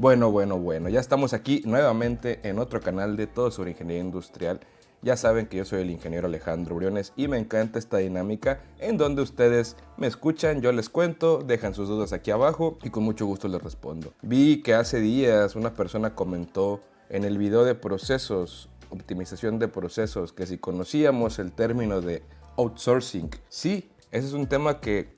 Bueno, ya estamos aquí nuevamente en otro canal de Todo sobre Ingeniería Industrial. Ya saben que yo soy el ingeniero Alejandro Briones y me encanta esta dinámica en donde ustedes me escuchan, yo les cuento, dejan sus dudas aquí abajo y con mucho gusto les respondo. Vi que hace días una persona comentó en el video de procesos, optimización de procesos, que si conocíamos el término de outsourcing. Sí, ese es un tema que,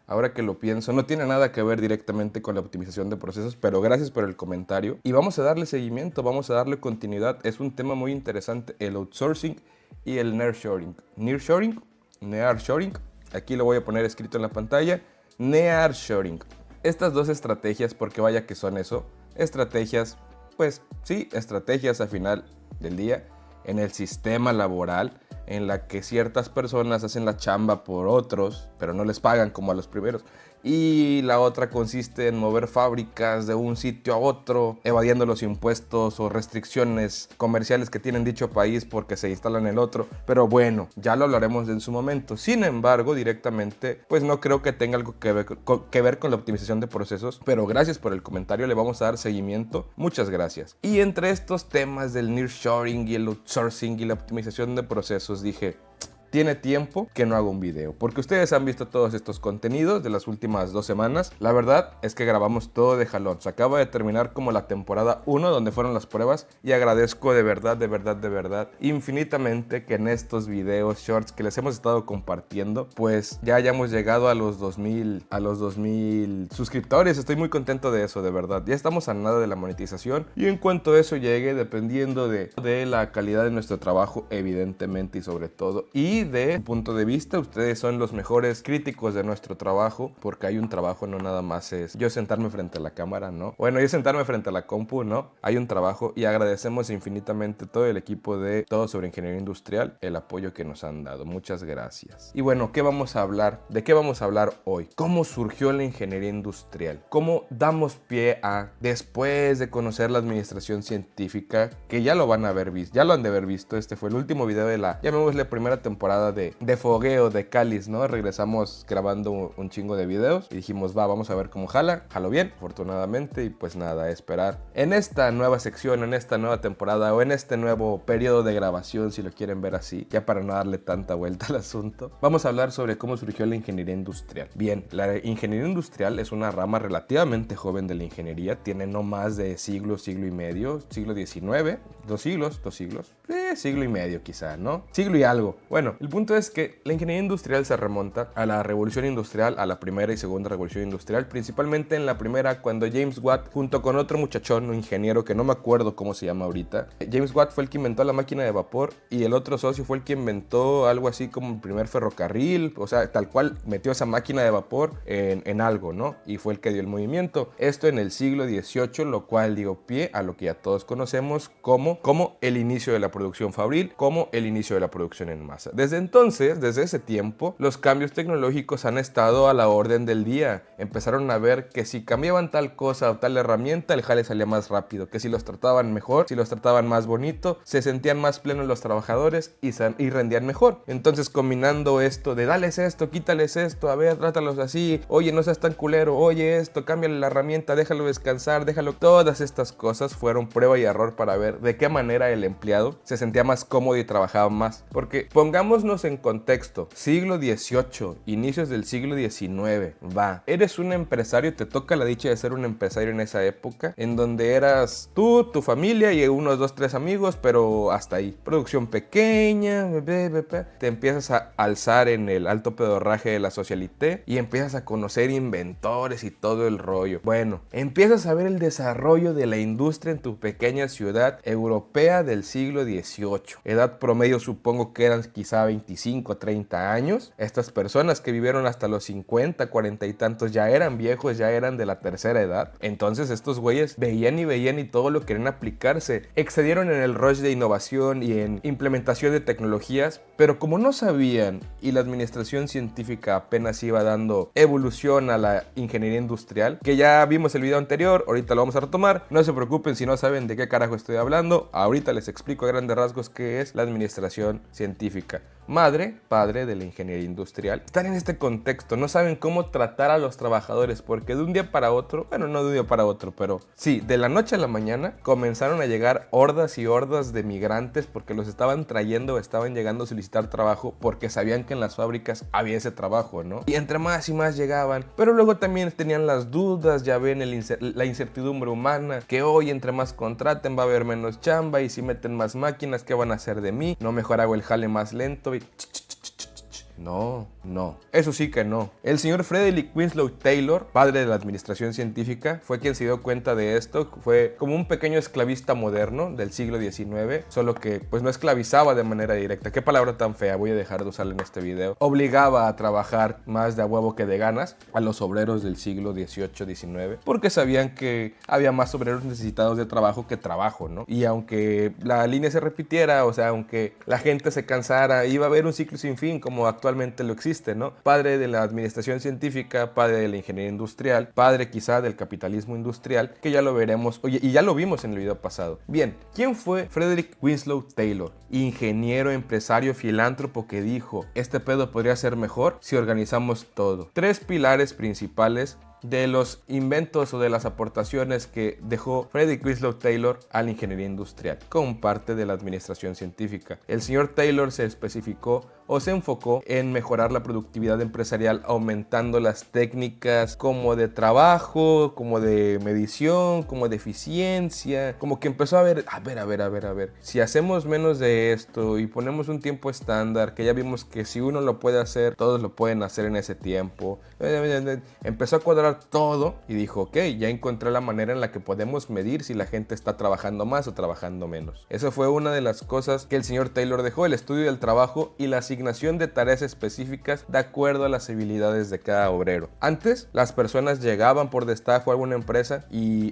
ahora que lo pienso, no tiene nada que ver directamente con la optimización de procesos, pero gracias por el comentario. Y vamos a darle seguimiento, vamos a darle continuidad. Es un tema muy interesante, el outsourcing y el nearshoring. Nearshoring, aquí lo voy a poner escrito en la pantalla. Nearshoring. Estas dos estrategias, porque vaya que son eso, estrategias, pues sí, estrategias al final del día en el sistema laboral, en la que ciertas personas hacen la chamba por otros, pero no les pagan como a los primeros. Y la otra consiste en mover fábricas de un sitio a otro, evadiendo los impuestos o restricciones comerciales que tienen dicho país porque se instalan en el otro. Pero bueno, ya lo hablaremos en su momento. Sin embargo, directamente, pues no creo que tenga algo que ver con la optimización de procesos. Pero gracias por el comentario, le vamos a dar seguimiento. Muchas gracias. Y entre estos temas del nearshoring y el outsourcing y la optimización de procesos, dije, tiene tiempo que no hago un video, porque ustedes han visto todos estos contenidos de las últimas 2 semanas. La verdad es que grabamos todo de jalón. Se acaba de terminar como la temporada 1 donde fueron las pruebas y agradezco de verdad infinitamente que en estos videos shorts que les hemos estado compartiendo, pues ya hayamos llegado a los 2000 suscriptores. Estoy muy contento de eso, de verdad. Ya estamos a nada de la monetización y en cuanto eso llegue, dependiendo de la calidad de nuestro trabajo, evidentemente, y sobre todo, y de punto de vista, ustedes son los mejores críticos de nuestro trabajo, porque hay un trabajo, no nada más es yo sentarme frente a la cámara, ¿no? Bueno, yo sentarme frente a la compu, ¿no? Hay un trabajo y agradecemos infinitamente todo el equipo de Todo sobre Ingeniería Industrial, el apoyo que nos han dado. Muchas gracias. Y bueno, ¿qué vamos a hablar? ¿De qué vamos a hablar hoy? ¿Cómo surgió la ingeniería industrial? ¿Cómo damos pie a, después de conocer la administración científica, que ya lo van a haber visto, ya lo han de haber visto? Este fue el último video de la, llamémosle, primera temporada de fogueo de Cáliz, ¿no? Regresamos grabando un chingo de videos y dijimos, vamos a ver cómo jaló bien, afortunadamente, y pues nada, a esperar en esta nueva sección, en esta nueva temporada o en este nuevo periodo de grabación, si lo quieren ver así, ya para no darle tanta vuelta al asunto. Vamos a hablar sobre cómo surgió la ingeniería industrial. Bien, la ingeniería industrial es una rama relativamente joven de la ingeniería, tiene no más de siglo y medio, siglo XIX, dos siglos, siglo y medio quizá, ¿no? Siglo y algo. Bueno, el punto es que la ingeniería industrial se remonta a la revolución industrial, a la primera y segunda revolución industrial, principalmente en la primera, cuando James Watt, junto con otro muchachón, un ingeniero que no me acuerdo cómo se llama ahorita, James Watt fue el que inventó la máquina de vapor y el otro socio fue el que inventó algo así como el primer ferrocarril, o sea, tal cual metió esa máquina de vapor en algo, ¿no? Y fue el que dio el movimiento. Esto en el siglo XVIII, lo cual dio pie a lo que ya todos conocemos como el inicio de la producción fabril, como el inicio de la producción en masa. Desde entonces, desde ese tiempo, los cambios tecnológicos han estado a la orden del día. Empezaron a ver que si cambiaban tal cosa o tal herramienta, el jale salía más rápido, que si los trataban mejor, si los trataban más bonito, se sentían más plenos los trabajadores y rendían mejor. Entonces, combinando esto de dales esto, quítales esto, a ver, trátalos así, oye, no seas tan culero, oye esto, cámbiale la herramienta, déjalo descansar, déjalo. Todas estas cosas fueron prueba y error para ver de qué manera el empleado se sentía más cómodo y trabajaba más. Porque pongámonos en contexto, siglo XVIII, inicios del siglo XIX, eres un empresario, te toca la dicha de ser un empresario en esa época, en donde eras tú, tu familia y unos 2, 3 amigos, pero hasta ahí. Producción pequeña, te empiezas a alzar en el alto pedorraje de la socialité y empiezas a conocer inventores y todo el rollo. Bueno, empiezas a ver el desarrollo de la industria en tu pequeña ciudad europea del siglo XVIII. Edad promedio supongo que eran quizá 25, 30 años. Estas personas que vivieron hasta los 50, 40 y tantos ya eran viejos, ya eran de la tercera edad. Entonces estos güeyes veían y todo lo querían aplicarse. Excedieron en el rush de innovación y en implementación de tecnologías, pero como no sabían y la administración científica apenas iba dando evolución a la ingeniería industrial, que ya vimos el video anterior, ahorita lo vamos a retomar. No se preocupen si no saben de qué carajo estoy hablando, ahorita les explico a grandes rasgos qué es la administración científica. madre, padre de la ingeniería industrial, están en este contexto, no saben cómo tratar a los trabajadores porque de un día para otro, bueno, no de un día para otro, pero sí, de la noche a la mañana comenzaron a llegar hordas y hordas de migrantes porque los estaban trayendo o estaban llegando a solicitar trabajo porque sabían que en las fábricas había ese trabajo, ¿no? Y entre más y más llegaban, pero luego también tenían las dudas, ya ven la incertidumbre humana, que hoy entre más contraten va a haber menos chamba y si meten más máquinas, ¿qué van a hacer de mí? No, mejor hago el jale más lento y... No, eso sí que no. El señor Frederick Winslow Taylor, padre de la administración científica, fue quien se dio cuenta de esto. Fue como un pequeño esclavista moderno del siglo XIX, solo que pues no esclavizaba de manera directa. Qué palabra tan fea, voy a dejar de usarla en este video. Obligaba a trabajar más de a huevo que de ganas a los obreros del siglo XVIII-XIX, porque sabían que había más obreros necesitados de trabajo que trabajo, ¿no? Y aunque la línea se repitiera, o sea, aunque la gente se cansara, iba a haber un ciclo sin fin como actualmente lo existe, ¿no? Padre de la administración científica, padre de la ingeniería industrial, padre quizá del capitalismo industrial, que ya lo veremos, oye, y ya lo vimos en el video pasado. Bien, ¿quién fue Frederick Winslow Taylor? Ingeniero, empresario, filántropo que dijo, este pedo podría ser mejor si organizamos todo. Tres pilares principales de los inventos o de las aportaciones que dejó Frederick Winslow Taylor a la ingeniería industrial como parte de la administración científica. El señor Taylor se especificó o se enfocó en mejorar la productividad empresarial aumentando las técnicas como de trabajo, como de medición, como de eficiencia, como que empezó a ver, si hacemos menos de esto y ponemos un tiempo estándar, que ya vimos que si uno lo puede hacer, todos lo pueden hacer en ese tiempo, empezó a cuadrar todo y dijo, ok, ya encontré la manera en la que podemos medir si la gente está trabajando más o trabajando menos. Eso fue una de las cosas que el señor Taylor dejó, el estudio del trabajo y la asignación de tareas específicas de acuerdo a las habilidades de cada obrero. Antes, las personas llegaban por destajo a alguna empresa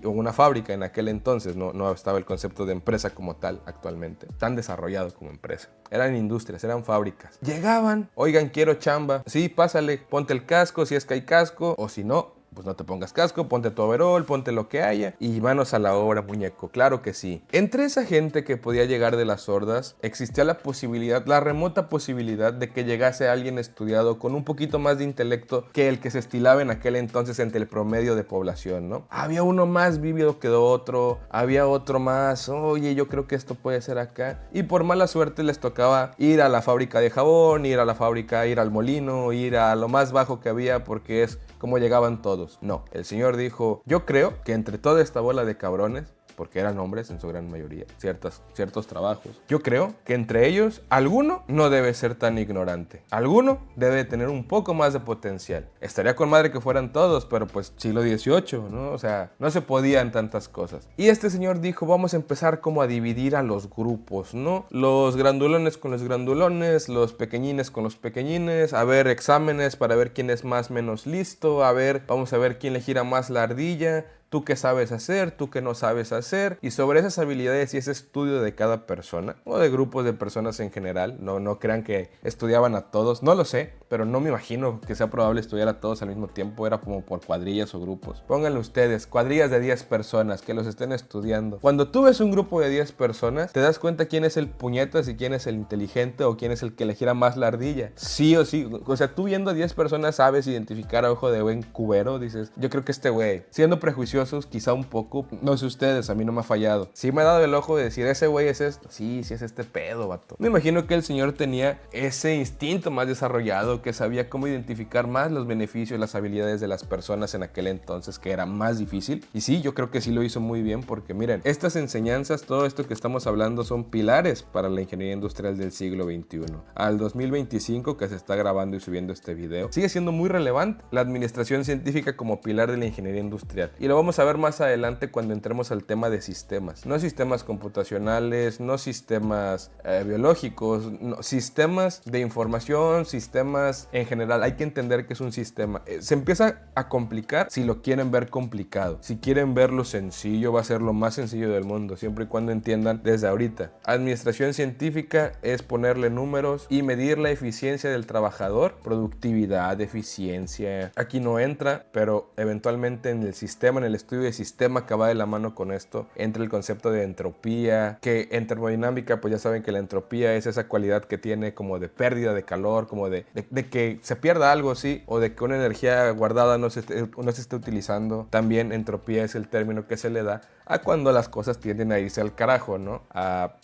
o una fábrica en aquel entonces, no estaba el concepto de empresa como tal actualmente, tan desarrollado como empresa. Eran industrias, eran fábricas. Llegaban, oigan, quiero chamba. Sí, pásale, ponte el casco si es que hay casco, o si no, pues no te pongas casco, ponte tu overol, ponte lo que haya y manos a la obra, muñeco. Claro que sí. Entre esa gente que podía llegar de las hordas, existía la posibilidad, la remota posibilidad de que llegase alguien estudiado con un poquito más de intelecto que el que se estilaba en aquel entonces entre el promedio de población, ¿no? Había uno más vívido que otro, había otro más, oye, yo creo que esto puede ser acá. Y por mala suerte les tocaba ir a la fábrica de jabón, ir a la fábrica, ir al molino, ir a lo más bajo que había porque es como llegaban todos. No, el señor dijo, yo creo que entre toda esta bola de cabrones, porque eran hombres en su gran mayoría, ciertos trabajos, yo creo que entre ellos alguno no debe ser tan ignorante, alguno debe tener un poco más de potencial. Estaría con madre que fueran todos, pero pues siglo XVIII, ¿no? O sea, no se podían tantas cosas. Y este señor dijo, vamos a empezar como a dividir a los grupos, ¿no? Los grandulones con los grandulones, los pequeñines con los pequeñines, a ver exámenes para ver quién es más menos listo, vamos a ver quién le gira más la ardilla, tú qué sabes hacer, tú qué no sabes hacer, y sobre esas habilidades y ese estudio de cada persona, o de grupos de personas en general, no crean que estudiaban a todos, no lo sé, pero no me imagino que sea probable estudiar a todos al mismo tiempo, era como por cuadrillas o grupos. Pónganle ustedes, cuadrillas de 10 personas que los estén estudiando. Cuando tú ves un grupo de 10 personas, te das cuenta quién es el puñetas y quién es el inteligente o quién es el que le gira más la ardilla. Sí o sí, o sea, tú viendo a 10 personas sabes identificar a ojo de buen cubero, dices, yo creo que este güey, siendo prejuicioso, quizá un poco, no sé ustedes, a mí no me ha fallado. Sí me ha dado el ojo de decir, ese güey es esto. Sí es este pedo, vato. Me imagino que el señor tenía ese instinto más desarrollado, que sabía cómo identificar más los beneficios, las habilidades de las personas en aquel entonces, que era más difícil. Y sí, yo creo que sí lo hizo muy bien, porque miren, estas enseñanzas, todo esto que estamos hablando son pilares para la ingeniería industrial del siglo XXI. Al 2025, que se está grabando y subiendo este video, sigue siendo muy relevante la administración científica como pilar de la ingeniería industrial. Y lo vamos a ver más adelante cuando entremos al tema de sistemas. No sistemas computacionales, no sistemas biológicos, no, sistemas de información, sistemas en general. Hay que entender que es un sistema. Se empieza a complicar si lo quieren ver complicado. Si quieren verlo sencillo, va a ser lo más sencillo del mundo, siempre y cuando entiendan desde ahorita. Administración científica es ponerle números y medir la eficiencia del trabajador, productividad, eficiencia. Aquí no entra, pero eventualmente en el sistema, en el estudio de sistema que va de la mano con esto. Entra el concepto de entropía, que en termodinámica pues ya saben que la entropía es esa cualidad que tiene como de pérdida de calor, como de que se pierda algo, sí, o de que una energía guardada no se esté utilizando. También entropía es el término que se le da a cuando las cosas tienden a irse al carajo, ¿no?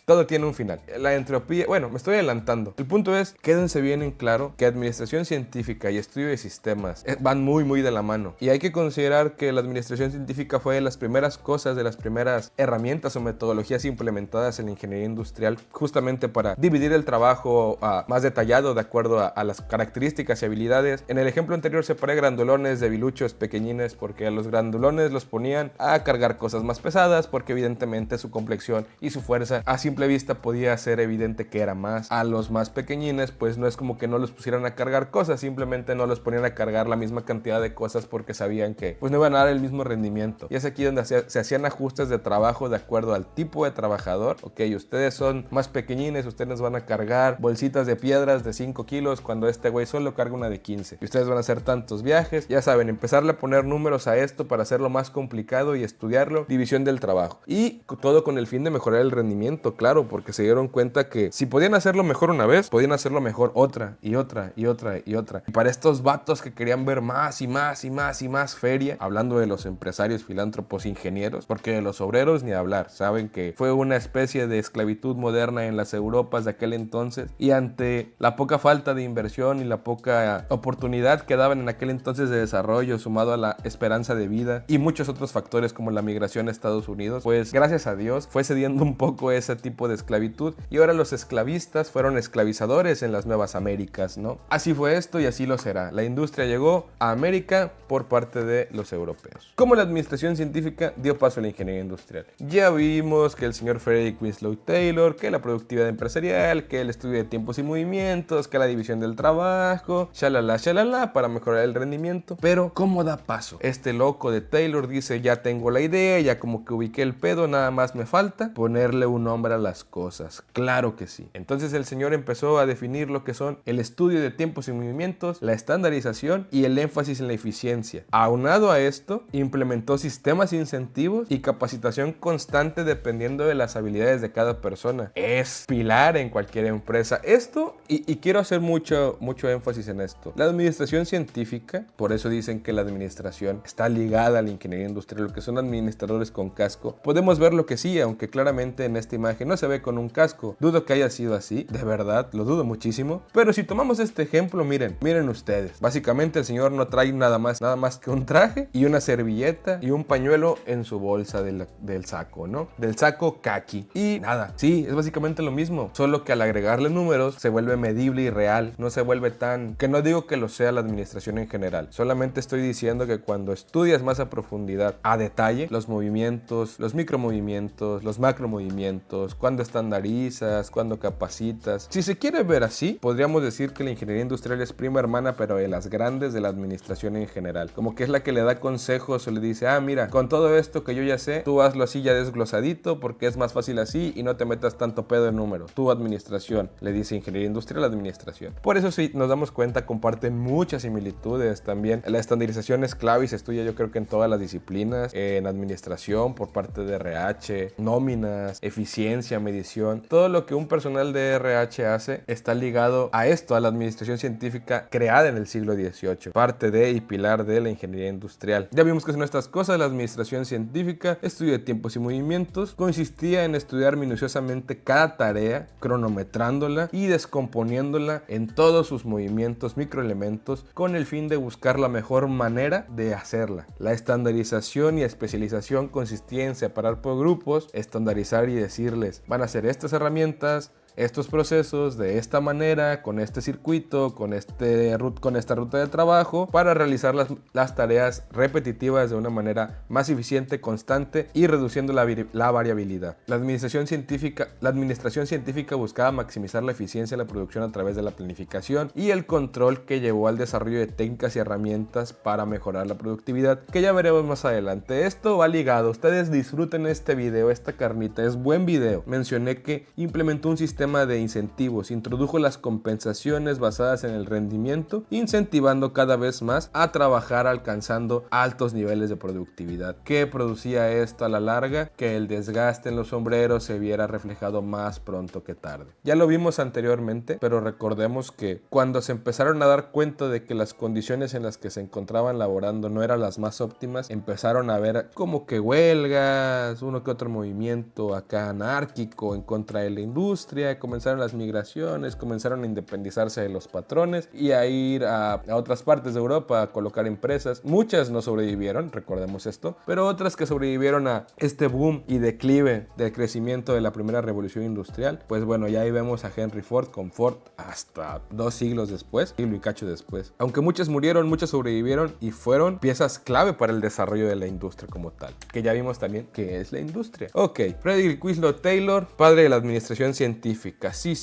Todo tiene un final. La entropía, bueno, me estoy adelantando. El punto es, quédense bien en claro que administración científica y estudio de sistemas van muy de la mano. Y hay que considerar que la administración científica fue de las primeras cosas, de las primeras herramientas o metodologías implementadas en la ingeniería industrial, justamente para dividir el trabajo más detallado de acuerdo a las características y habilidades. En el ejemplo anterior separé grandulones de biluchos pequeñines porque a los grandulones los ponían a cargar cosas más pesadas, porque evidentemente su complexión y su fuerza a simple vista podía ser evidente que era más. A los más pequeñines pues no es como que no los pusieran a cargar cosas, simplemente no los ponían a cargar la misma cantidad de cosas porque sabían que pues no iban a dar el mismo rendimiento. Y es aquí donde se hacían ajustes de trabajo de acuerdo al tipo de trabajador. Ok, ustedes son más pequeñines, ustedes van a cargar bolsitas de piedras de 5 kilos cuando este güey solo carga una de 15. Y ustedes van a hacer tantos viajes. Ya saben, empezarle a poner números a esto para hacerlo más complicado y estudiarlo. División del trabajo. Y todo con el fin de mejorar el rendimiento, claro, porque se dieron cuenta que si podían hacerlo mejor una vez, podían hacerlo mejor otra y otra y otra y otra. Y para estos vatos que querían ver más y más y más y más feria, hablando de los empresarios, filántropos, ingenieros, porque de los obreros ni hablar, saben que fue una especie de esclavitud moderna en las Europas de aquel entonces, y ante la poca falta de inversión y la poca oportunidad que daban en aquel entonces de desarrollo, sumado a la esperanza de vida y muchos otros factores como la migración a Estados Unidos, pues gracias a Dios fue cediendo un poco ese tipo de esclavitud y ahora los esclavistas fueron esclavizadores en las Nuevas Américas, ¿no? Así fue esto y así lo será. La industria llegó a América por parte de los europeos. Como la administración científica dio paso a la ingeniería industrial. Ya vimos que el señor Frederick Winslow Taylor, que la productividad empresarial, que el estudio de tiempos y movimientos, que la división del trabajo, shalala, para mejorar el rendimiento. Pero, ¿cómo da paso? Este loco de Taylor dice, ya tengo la idea, ya como que ubiqué el pedo, nada más me falta ponerle un nombre a las cosas. Claro que sí. Entonces el señor empezó a definir lo que son el estudio de tiempos y movimientos, la estandarización y el énfasis en la eficiencia. Aunado a esto, implementó sistemas de incentivos y capacitación constante dependiendo de las habilidades de cada persona. Es pilar en cualquier empresa. Esto, y quiero hacer mucho énfasis en esto. La administración científica, por eso dicen que la administración está ligada a la ingeniería industrial, lo que son administradores con casco. Podemos ver lo que sí, aunque claramente en esta imagen no se ve con un casco. Dudo que haya sido así, de verdad, lo dudo muchísimo. Pero si tomamos este ejemplo, miren ustedes. Básicamente el señor no trae nada más que un traje y una servilleta y un pañuelo en su bolsa del saco, ¿no? Del saco kaki. Y nada, sí, es básicamente lo mismo, solo que al agregarle números se vuelve medible y real. No se vuelve tan... que no digo que lo sea la administración en general. Solamente estoy diciendo que cuando estudias más a profundidad, a detalle, los movimientos, los micromovimientos, los macromovimientos, cuando estandarizas, cuando capacitas. Si se quiere ver así, podríamos decir que la ingeniería industrial es prima hermana, pero de las grandes de la administración en general. Como que es la que le da consejos o le dice, mira, con todo esto que yo ya sé, tú hazlo así ya desglosadito porque es más fácil así y no te metas tanto pedo en números. Tu administración, le dice ingeniería industrial a la administración. Por eso sí, nos damos cuenta, comparten muchas similitudes también. La estandarización es clave y se estudia yo creo que en todas las disciplinas, en administración, por parte de RH, nóminas, eficiencia, medición. Todo lo que un personal de RH hace está ligado a esto, a la administración científica creada en el siglo XVIII, parte de y pilar de la ingeniería industrial. Ya vimos que son estas cosas. La administración científica, estudio de tiempos y movimientos, consistía en estudiar minuciosamente cada tarea, cronometrándola y descomponiéndola en todos sus movimientos, microelementos, con el fin de buscar la mejor manera de hacerla. La estandarización y especialización consistía en separar por grupos, estandarizar y decirles, van a ser estas herramientas, estos procesos de esta manera, con este circuito, con esta ruta de trabajo, para realizar las tareas repetitivas de una manera más eficiente, constante y reduciendo la variabilidad. La administración científica buscaba maximizar la eficiencia de la producción a través de la planificación y el control, que llevó al desarrollo de técnicas y herramientas para mejorar la productividad, que ya veremos más adelante. Esto va ligado. Ustedes disfruten este video, esta carnita, es buen video. Mencioné que implementó un sistema sistema de incentivos, introdujo las compensaciones basadas en el rendimiento, incentivando cada vez más a trabajar alcanzando altos niveles de productividad. ¿Qué producía esto a la larga? Que el desgaste en los sombreros se viera reflejado más pronto que tarde. Ya lo vimos anteriormente, pero recordemos que cuando se empezaron a dar cuenta de que las condiciones en las que se encontraban laborando no eran las más óptimas, empezaron a ver como que huelgas, uno que otro movimiento acá anárquico en contra de la industria, comenzaron las migraciones, comenzaron a independizarse de los patrones y a ir a otras partes de Europa a colocar empresas. Muchas no sobrevivieron, recordemos esto, pero otras que sobrevivieron a este boom y declive del crecimiento de la primera revolución industrial, pues bueno, ya ahí vemos a Henry Ford con Ford hasta 2 siglos después, siglo y cacho después. Aunque muchas murieron, muchas sobrevivieron y fueron piezas clave para el desarrollo de la industria como tal, que ya vimos también qué es la industria. Ok, Frederick Winslow Taylor, padre de la administración científica. Sí,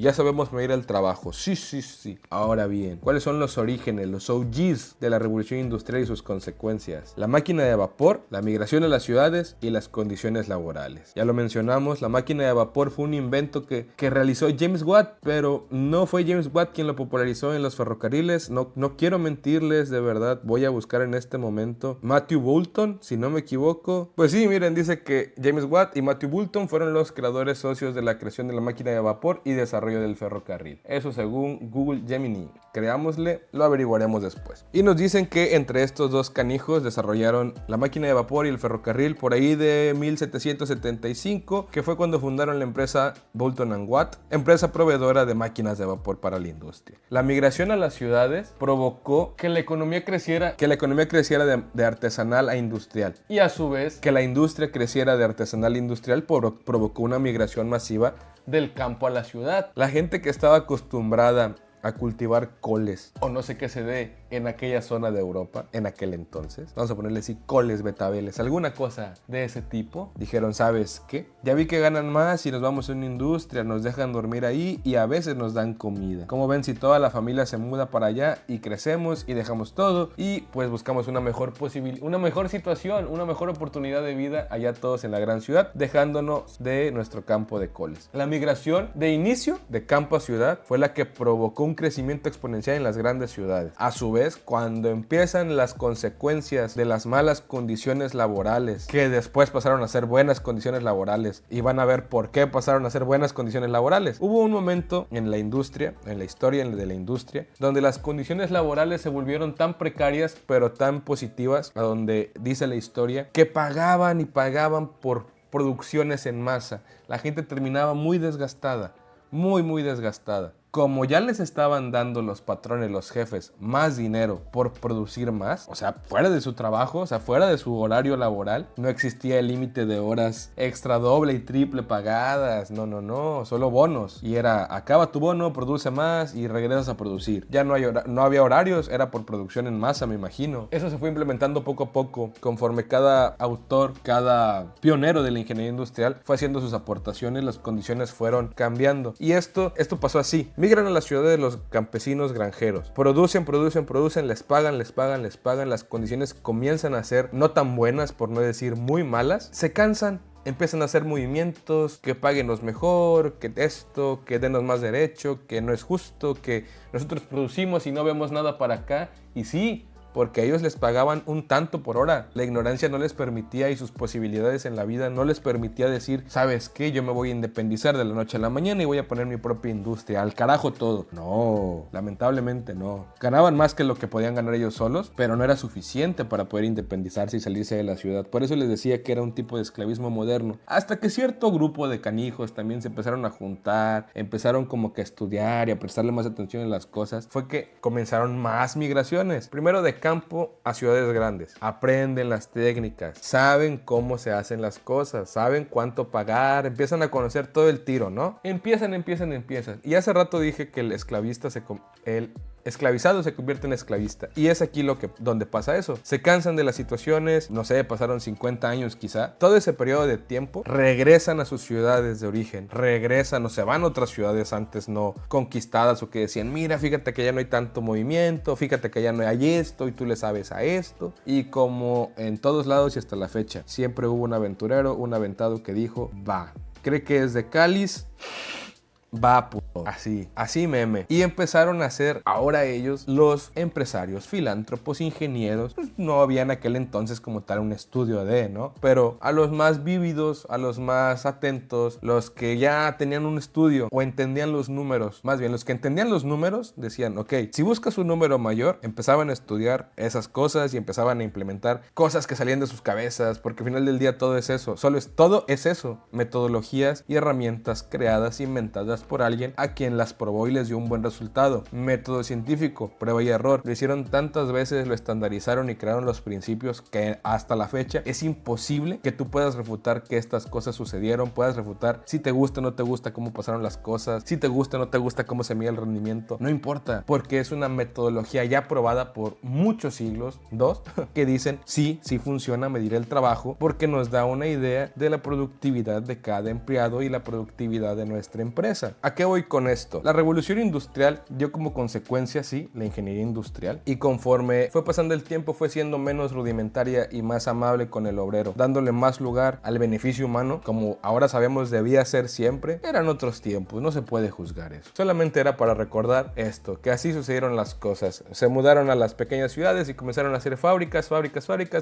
ya sabemos medir el trabajo. Sí. Ahora bien, ¿cuáles son los orígenes, los OGs de la revolución industrial y sus consecuencias? La máquina de vapor, la migración a las ciudades y las condiciones laborales. Ya lo mencionamos, la máquina de vapor fue un invento que realizó James Watt, pero no fue James Watt quien lo popularizó en los ferrocarriles. No quiero mentirles, de verdad, voy a buscar en este momento Matthew Boulton, si no me equivoco. Pues sí, miren, dice que James Watt y Matthew Boulton fueron los creadores socios de la creación de la máquina de vapor y desarrollo del ferrocarril. Eso según Google Gemini. Creámosle, lo averiguaremos después. Y nos dicen que entre estos dos canijos desarrollaron la máquina de vapor y el ferrocarril por ahí de 1775, que fue cuando fundaron la empresa Boulton & Watt, empresa proveedora de máquinas de vapor para la industria. La migración a las ciudades provocó que la economía creciera de artesanal a industrial, y a su vez que la industria creciera de artesanal a industrial provocó una migración masiva del campo a la ciudad. La gente que estaba acostumbrada a cultivar coles o no sé qué se dé en aquella zona de Europa en aquel entonces, vamos a ponerle así, coles, betabeles, alguna cosa de ese tipo, dijeron, ¿sabes qué? Ya vi que ganan más y nos vamos a una industria, nos dejan dormir ahí y a veces nos dan comida. Como ven, si toda la familia se muda para allá y crecemos y dejamos todo y pues buscamos una mejor posibilidad, una mejor situación, una mejor oportunidad de vida allá todos en la gran ciudad, dejándonos de nuestro campo de coles. La migración de inicio de campo a ciudad fue la que provocó un crecimiento exponencial en las grandes ciudades. A su vez, cuando empiezan las consecuencias de las malas condiciones laborales, que después pasaron a ser buenas condiciones laborales, y van a ver por qué pasaron a ser buenas condiciones laborales. Hubo un momento en la industria, en la historia de la industria, donde las condiciones laborales se volvieron tan precarias, pero tan positivas, a donde dice la historia, que pagaban y pagaban por producciones en masa. La gente terminaba muy desgastada, muy desgastada. Como ya les estaban dando los patrones, los jefes, más dinero por producir más, o sea, fuera de su trabajo, o sea, fuera de su horario laboral, no existía el límite de horas extra doble y triple pagadas, no, solo bonos. Y era, acaba tu bono, produce más y regresas a producir. Ya no había horarios, era por producción en masa, me imagino. Eso se fue implementando poco a poco, conforme cada autor, cada pionero de la ingeniería industrial fue haciendo sus aportaciones, las condiciones fueron cambiando. Y esto pasó así. Migran a las ciudades los campesinos granjeros. Producen, les pagan. Las condiciones comienzan a ser no tan buenas, por no decir muy malas. Se cansan. Empiezan a hacer movimientos, que páguenos mejor, que esto, que denos más derecho, que no es justo, que nosotros producimos y no vemos nada para acá. Y sí, porque a ellos les pagaban un tanto por hora. La ignorancia no les permitía y sus posibilidades en la vida no les permitía decir, ¿sabes qué? Yo me voy a independizar de la noche a la mañana y voy a poner mi propia industria. Al carajo todo. No, lamentablemente no. Ganaban más que lo que podían ganar ellos solos, pero no era suficiente para poder independizarse y salirse de la ciudad. Por eso les decía que era un tipo de esclavismo moderno. Hasta que cierto grupo de canijos también se empezaron a juntar, empezaron como que a estudiar y a prestarle más atención a las cosas. Fue que comenzaron más migraciones. Primero de campo a ciudades grandes. Aprenden las técnicas, saben cómo se hacen las cosas, saben cuánto pagar, empiezan a conocer todo el tiro, ¿no? Empiezan. Y hace rato dije que el esclavizado se convierte en esclavista. Y es aquí donde pasa eso. Se cansan de las situaciones, no sé, pasaron 50 años quizá. Todo ese periodo de tiempo, regresan a sus ciudades de origen, regresan o se van a otras ciudades antes no conquistadas o que decían, mira, fíjate que ya no hay tanto movimiento, fíjate que ya no hay esto y tú le sabes a esto. Y como en todos lados y hasta la fecha, siempre hubo un aventurero, un aventado que dijo, va. Cree que es de cáliz, va puto. Así meme. Y empezaron a ser ahora ellos los empresarios, filántropos, ingenieros. Pues no había en aquel entonces como tal un estudio de, ¿no? Pero a los más vívidos, a los más atentos, los que ya tenían un estudio o entendían los números, más bien los que entendían los números decían, ok, si buscas un número mayor, empezaban a estudiar esas cosas y empezaban a implementar cosas que salían de sus cabezas, porque al final del día todo es eso, todo es eso, metodologías y herramientas creadas, inventadas por alguien a quien las probó y les dio un buen resultado. Método científico, prueba y error. Lo hicieron tantas veces, lo estandarizaron y crearon los principios que hasta la fecha es imposible que tú puedas refutar que estas cosas sucedieron, puedas refutar si te gusta o no te gusta cómo pasaron las cosas, si te gusta o no te gusta cómo se mide el rendimiento, no importa, porque es una metodología ya probada por muchos siglos, que dicen sí funciona medir el trabajo porque nos da una idea de la productividad de cada empleado y la productividad de nuestra empresa. ¿A qué voy con esto? La revolución industrial dio como consecuencia, sí, la ingeniería industrial, y conforme fue pasando el tiempo fue siendo menos rudimentaria y más amable con el obrero, dándole más lugar al beneficio humano, como ahora sabemos debía ser siempre. Eran otros tiempos, no se puede juzgar eso. Solamente era para recordar esto, que así sucedieron las cosas. Se mudaron a las pequeñas ciudades y comenzaron a hacer fábricas,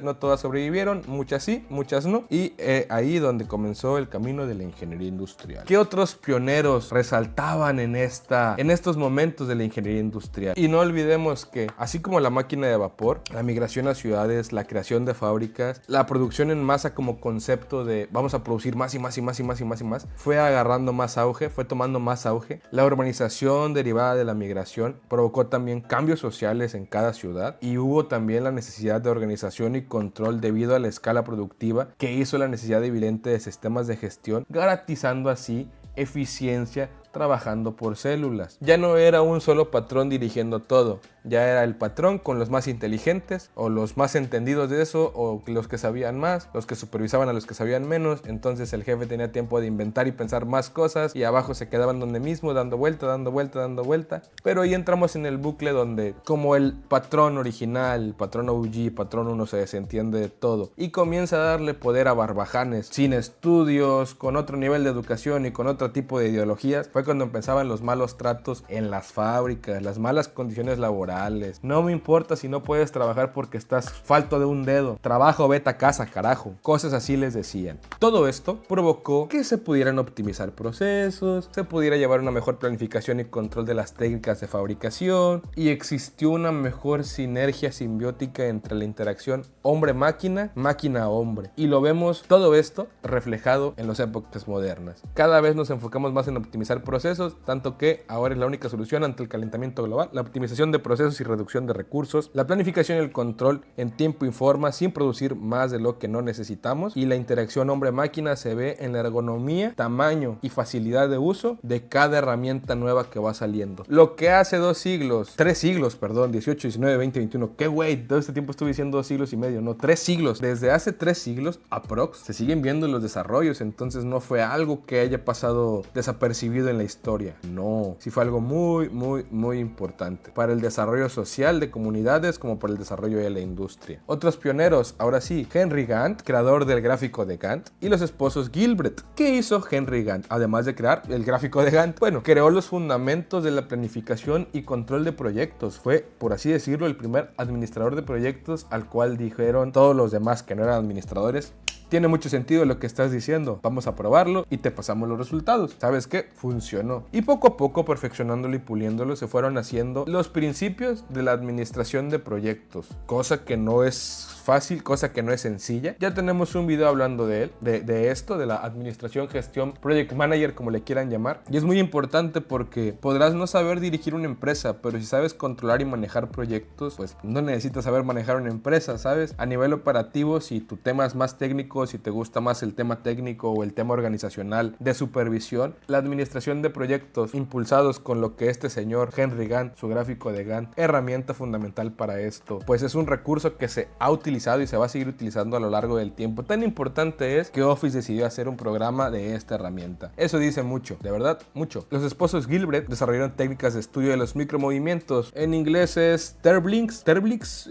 no todas sobrevivieron, muchas sí, muchas no, y ahí donde comenzó el camino de la ingeniería industrial. ¿Qué otros pioneros resaltaban en estos momentos de la ingeniería industrial? Y no olvidemos que, así como la máquina de vapor, la migración a ciudades, la creación de fábricas, la producción en masa como concepto de vamos a producir más y más y más y más y más y más, fue agarrando más auge, fue tomando más auge. La urbanización derivada de la migración provocó también cambios sociales en cada ciudad y hubo también la necesidad de organización y control debido a la escala productiva que hizo la necesidad evidente de sistemas de gestión, garantizando así eficiencia trabajando por células. Ya no era un solo patrón dirigiendo todo, ya era el patrón con los más inteligentes o los más entendidos de eso o los que sabían más, los que supervisaban a los que sabían menos. Entonces el jefe tenía tiempo de inventar y pensar más cosas y abajo se quedaban donde mismo dando vuelta. Pero ahí entramos en el bucle donde como el patrón original, el patrón OG, patrón 1 se desentiende de todo y comienza a darle poder a barbajanes sin estudios, con otro nivel de educación y con otro tipo de ideologías. Fue cuando empezaban los malos tratos en las fábricas, las malas condiciones laborales. No me importa si no puedes trabajar porque estás falto de un dedo. Trabaja o vete a casa, carajo. Cosas así les decían. Todo esto provocó que se pudieran optimizar procesos, se pudiera llevar una mejor planificación y control de las técnicas de fabricación y existió una mejor sinergia simbiótica entre la interacción hombre-máquina, máquina-hombre. Y lo vemos todo esto reflejado en las épocas modernas. Cada vez nos enfocamos más en optimizar procesos, tanto que ahora es la única solución ante el calentamiento global, la optimización de procesos y reducción de recursos, la planificación y el control en tiempo y forma sin producir más de lo que no necesitamos, y la interacción hombre-máquina se ve en la ergonomía, tamaño y facilidad de uso de cada herramienta nueva que va saliendo. Lo que hace 3 siglos, 18, 19, 20, 21, qué güey, todo este tiempo estuve diciendo 2 siglos y medio, no, 3 siglos, desde hace 3 siglos, aprox, se siguen viendo los desarrollos, entonces no fue algo que haya pasado desapercibido en la historia, no, sí fue algo muy importante para el desarrollo social de comunidades como para el desarrollo de la industria. Otros pioneros, ahora sí, Henry Gantt, creador del gráfico de Gantt, y los esposos Gilbert. ¿Qué hizo Henry Gantt? Además de crear el gráfico de Gantt, bueno, creó los fundamentos de la planificación y control de proyectos. Fue, por así decirlo, el primer administrador de proyectos al cual dijeron todos los demás que no eran administradores: tiene mucho sentido lo que estás diciendo, vamos a probarlo y te pasamos los resultados. ¿Sabes qué? Funcionó. Y poco a poco, perfeccionándolo y puliéndolo, se fueron haciendo los principios de la administración de proyectos, cosa que no es fácil, cosa que no es sencilla. Ya tenemos un video hablando de él, de esto, de la administración, gestión, project manager, como le quieran llamar. Y es muy importante porque podrás no saber dirigir una empresa, pero si sabes controlar y manejar proyectos, pues no necesitas saber manejar una empresa, ¿sabes? A nivel operativo, si tu tema es más técnico, si te gusta más el tema técnico o el tema organizacional de supervisión, la administración de proyectos impulsados con lo que este señor Henry Gantt, su gráfico de Gantt, herramienta fundamental para esto, pues es un recurso que se ha utilizado y se va a seguir utilizando a lo largo del tiempo. Tan importante es que Office decidió hacer un programa de esta herramienta. Eso dice mucho, de verdad, mucho. Los esposos Gilbert desarrollaron técnicas de estudio de los micromovimientos. En inglés es Terblix.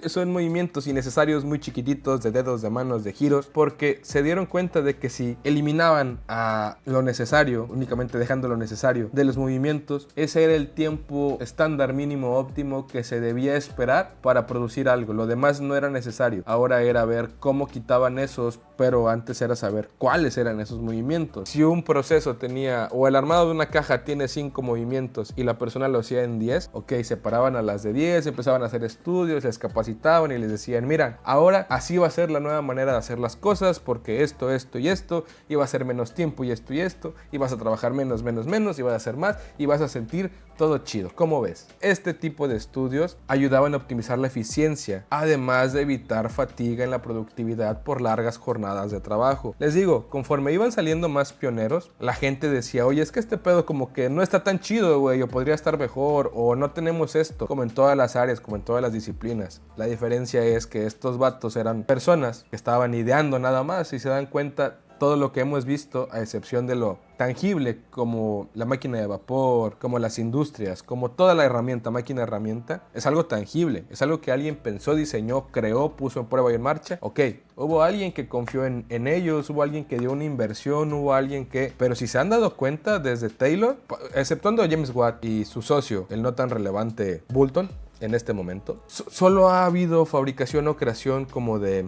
Son movimientos innecesarios muy chiquititos de dedos, de manos, de giros, porque porque se dieron cuenta de que si eliminaban a lo necesario, únicamente dejando lo necesario de los movimientos, ese era el tiempo estándar mínimo óptimo que se debía esperar para producir algo. Lo demás no era necesario. Ahora era ver cómo quitaban esos, pero antes era saber cuáles eran esos movimientos. Si un proceso tenía, o el armado de una caja tiene 5 movimientos y la persona lo hacía en 10, ok, se paraban a las de 10, empezaban a hacer estudios, les capacitaban y les decían, mira, ahora así va a ser la nueva manera de hacer las cosas, porque esto, esto y esto, y va a ser menos tiempo y esto, y vas a trabajar menos, y vas a hacer más, y vas a sentir todo chido. ¿Cómo ves? Este tipo de estudios ayudaban a optimizar la eficiencia, además de evitar fatiga en la productividad por largas jornadas de trabajo. Les digo, conforme iban saliendo más pioneros, la gente decía, oye, es que este pedo como que no está tan chido, güey, o podría estar mejor, o no tenemos esto, como en todas las áreas, como en todas las disciplinas. La diferencia es que estos vatos eran personas que estaban ideando nada más y se dan cuenta todo lo que hemos visto, a excepción de lo tangible, como la máquina de vapor, como las industrias, como toda la máquina-herramienta, es algo tangible, es algo que alguien pensó, diseñó, creó, puso en prueba y en marcha. Ok, hubo alguien que confió en ellos, hubo alguien que dio una inversión, hubo alguien que... Pero si se han dado cuenta, desde Taylor, exceptuando a James Watt y su socio, el no tan relevante Boulton, en este momento, solo ha habido fabricación o creación como de...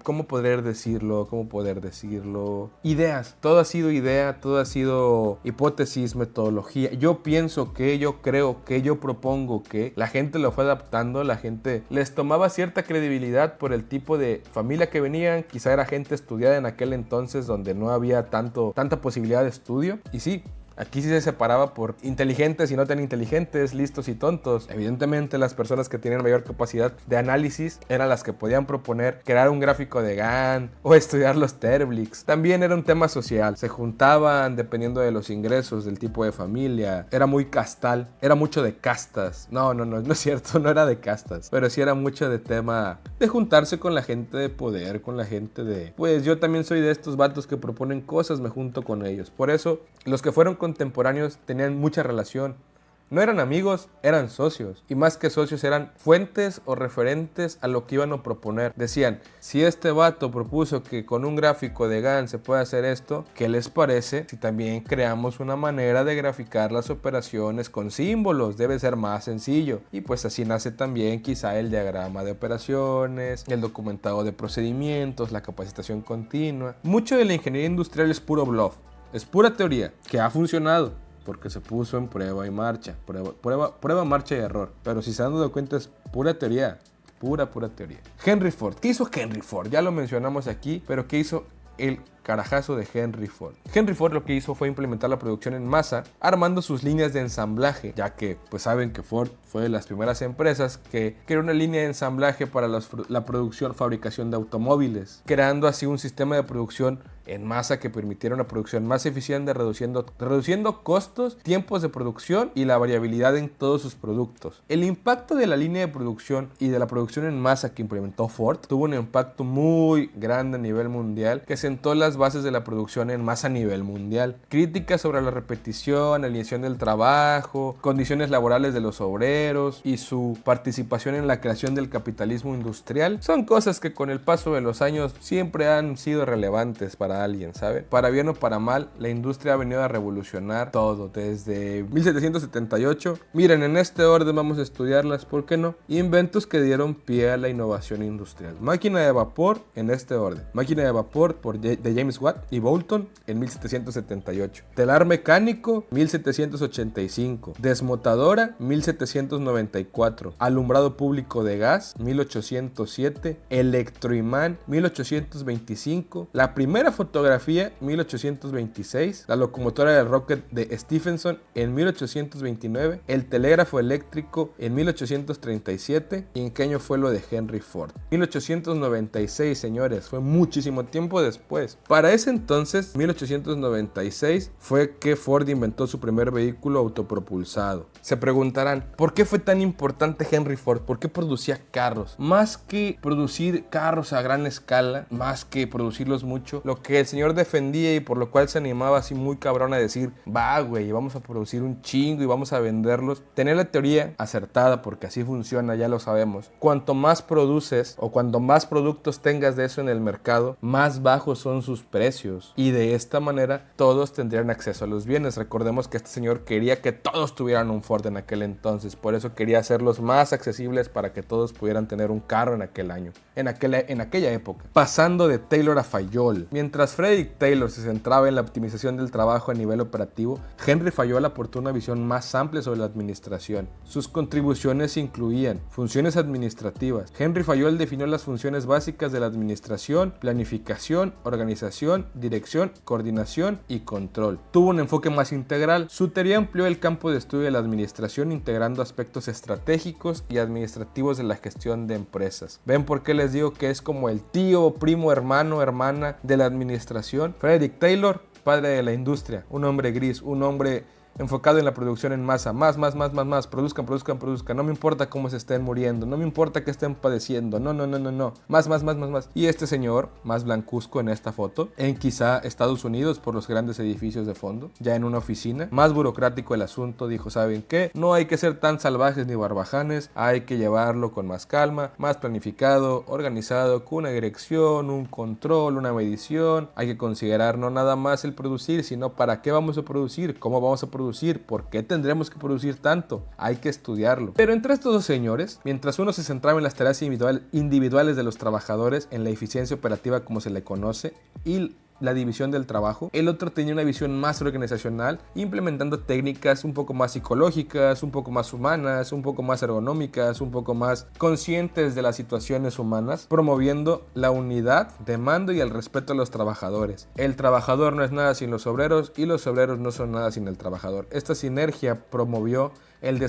¿Cómo poder decirlo? Ideas. Todo ha sido idea, todo ha sido hipótesis, metodología. Yo pienso que, yo creo que, yo propongo que. La gente lo fue adaptando, la gente les tomaba cierta credibilidad por el tipo de familia que venían. Quizá era gente estudiada en aquel entonces donde no había tanta posibilidad de estudio. Y sí, aquí sí se separaba por inteligentes y no tan inteligentes, listos y tontos. Evidentemente las personas que tienen mayor capacidad de análisis eran las que podían proponer crear un gráfico de Gantt o estudiar los Terblix. También era un tema social. Se juntaban dependiendo de los ingresos, del tipo de familia. Era muy castal. Era mucho de castas. No es cierto, no era de castas. Pero sí era mucho de tema de juntarse con la gente de poder, con la gente de... Pues yo también soy de estos vatos que proponen cosas, me junto con ellos. Por eso, los que fueron contemporáneos tenían mucha relación. No eran amigos, eran socios. Y más que socios, eran fuentes o referentes a lo que iban a proponer. Decían, si este vato propuso que con un gráfico de Gantt se puede hacer esto, ¿qué les parece si también creamos una manera de graficar las operaciones con símbolos? Debe ser más sencillo. Y pues así nace también quizá el diagrama de operaciones, el documentado de procedimientos, la capacitación continua. Mucho de la ingeniería industrial es puro bluff. Es pura teoría que ha funcionado porque se puso en prueba y marcha. Prueba, marcha y error. Pero si se han dado cuenta es pura teoría. Pura teoría. Henry Ford. ¿Qué hizo Henry Ford? Ya lo mencionamos aquí, pero ¿qué hizo el carajazo de Henry Ford? Henry Ford lo que hizo fue implementar la producción en masa, armando sus líneas de ensamblaje, ya que pues saben que Ford fue de las primeras empresas que creó una línea de ensamblaje para la fabricación de automóviles, creando así un sistema de producción en masa que permitiera una producción más eficiente, reduciendo costos, tiempos de producción y la variabilidad en todos sus productos. El impacto de la línea de producción y de la producción en masa que implementó Ford tuvo un impacto muy grande a nivel mundial que sentó las bases de la producción en masa a nivel mundial. Críticas sobre la repetición, alineación del trabajo, condiciones laborales de los obreros y su participación en la creación del capitalismo industrial son cosas que con el paso de los años siempre han sido relevantes para alguien, ¿sabe? Para bien o para mal, la industria ha venido a revolucionar todo desde 1778. Miren, en este orden vamos a estudiarlas, ¿por qué no? Inventos que dieron pie a la innovación industrial. Máquina de vapor en este orden. Máquina de vapor de James Watt y Boulton en 1778. Telar mecánico 1785. Desmotadora 1794. Alumbrado público de gas 1807. Electroimán 1825. La primera fotografía 1826. La locomotora del rocket de Stephenson en 1829. El telégrafo eléctrico en 1837. ¿Y en qué año fue lo de Henry Ford? 1896, señores. Fue muchísimo tiempo después. Para ese entonces, 1896, fue que Ford inventó su primer vehículo autopropulsado. Se preguntarán, ¿por qué fue tan importante Henry Ford? ¿Por qué producía carros? Más que producir carros a gran escala, más que producirlos mucho, lo que que el señor defendía y por lo cual se animaba así muy cabrón a decir, va güey, vamos a producir un chingo y vamos a venderlos, tenía la teoría acertada porque así funciona, ya lo sabemos. Cuanto más produces o cuanto más productos tengas de eso en el mercado, más bajos son sus precios y de esta manera todos tendrían acceso a los bienes. Recordemos que este señor quería que todos tuvieran un Ford en aquel entonces, por eso quería hacerlos más accesibles para que todos pudieran tener un carro en aquel año, en aquella época. Pasando de Taylor a Fayol. Mientras Frederick Taylor se centraba en la optimización del trabajo a nivel operativo, Henry Fayol aportó una visión más amplia sobre la administración. Sus contribuciones incluían funciones administrativas. Henry Fayol definió las funciones básicas de la administración: planificación, organización, dirección, coordinación y control. Tuvo un enfoque más integral. Su teoría amplió el campo de estudio de la administración, integrando aspectos estratégicos y administrativos de la gestión de empresas. ¿Ven por qué les digo que es como el tío, primo, hermano, hermana de la administración? Frederick Taylor, padre de la industria, un hombre gris, un hombre enfocado en la producción en masa, más, produzcan, no me importa cómo se estén muriendo, no me importa que estén padeciendo, no, más. Y este señor, más blancuzco en esta foto, en quizá Estados Unidos por los grandes edificios de fondo, ya en una oficina, más burocrático el asunto, dijo, ¿saben qué? No hay que ser tan salvajes ni barbajanes, hay que llevarlo con más calma, más planificado, organizado, con una dirección, un control, una medición, hay que considerar no nada más el producir, sino para qué vamos a producir, cómo vamos a producir, ¿por qué tendremos que producir tanto? Hay que estudiarlo. Pero entre estos dos señores, mientras uno se centraba en las tareas individuales de los trabajadores, en la eficiencia operativa como se le conoce, y la división del trabajo, el otro tenía una visión más organizacional, implementando técnicas un poco más psicológicas, un poco más humanas, un poco más ergonómicas, un poco más conscientes de las situaciones humanas, promoviendo la unidad de mando y el respeto a los trabajadores. El trabajador no es nada sin los obreros y los obreros no son nada sin el trabajador. Esta sinergia promovió el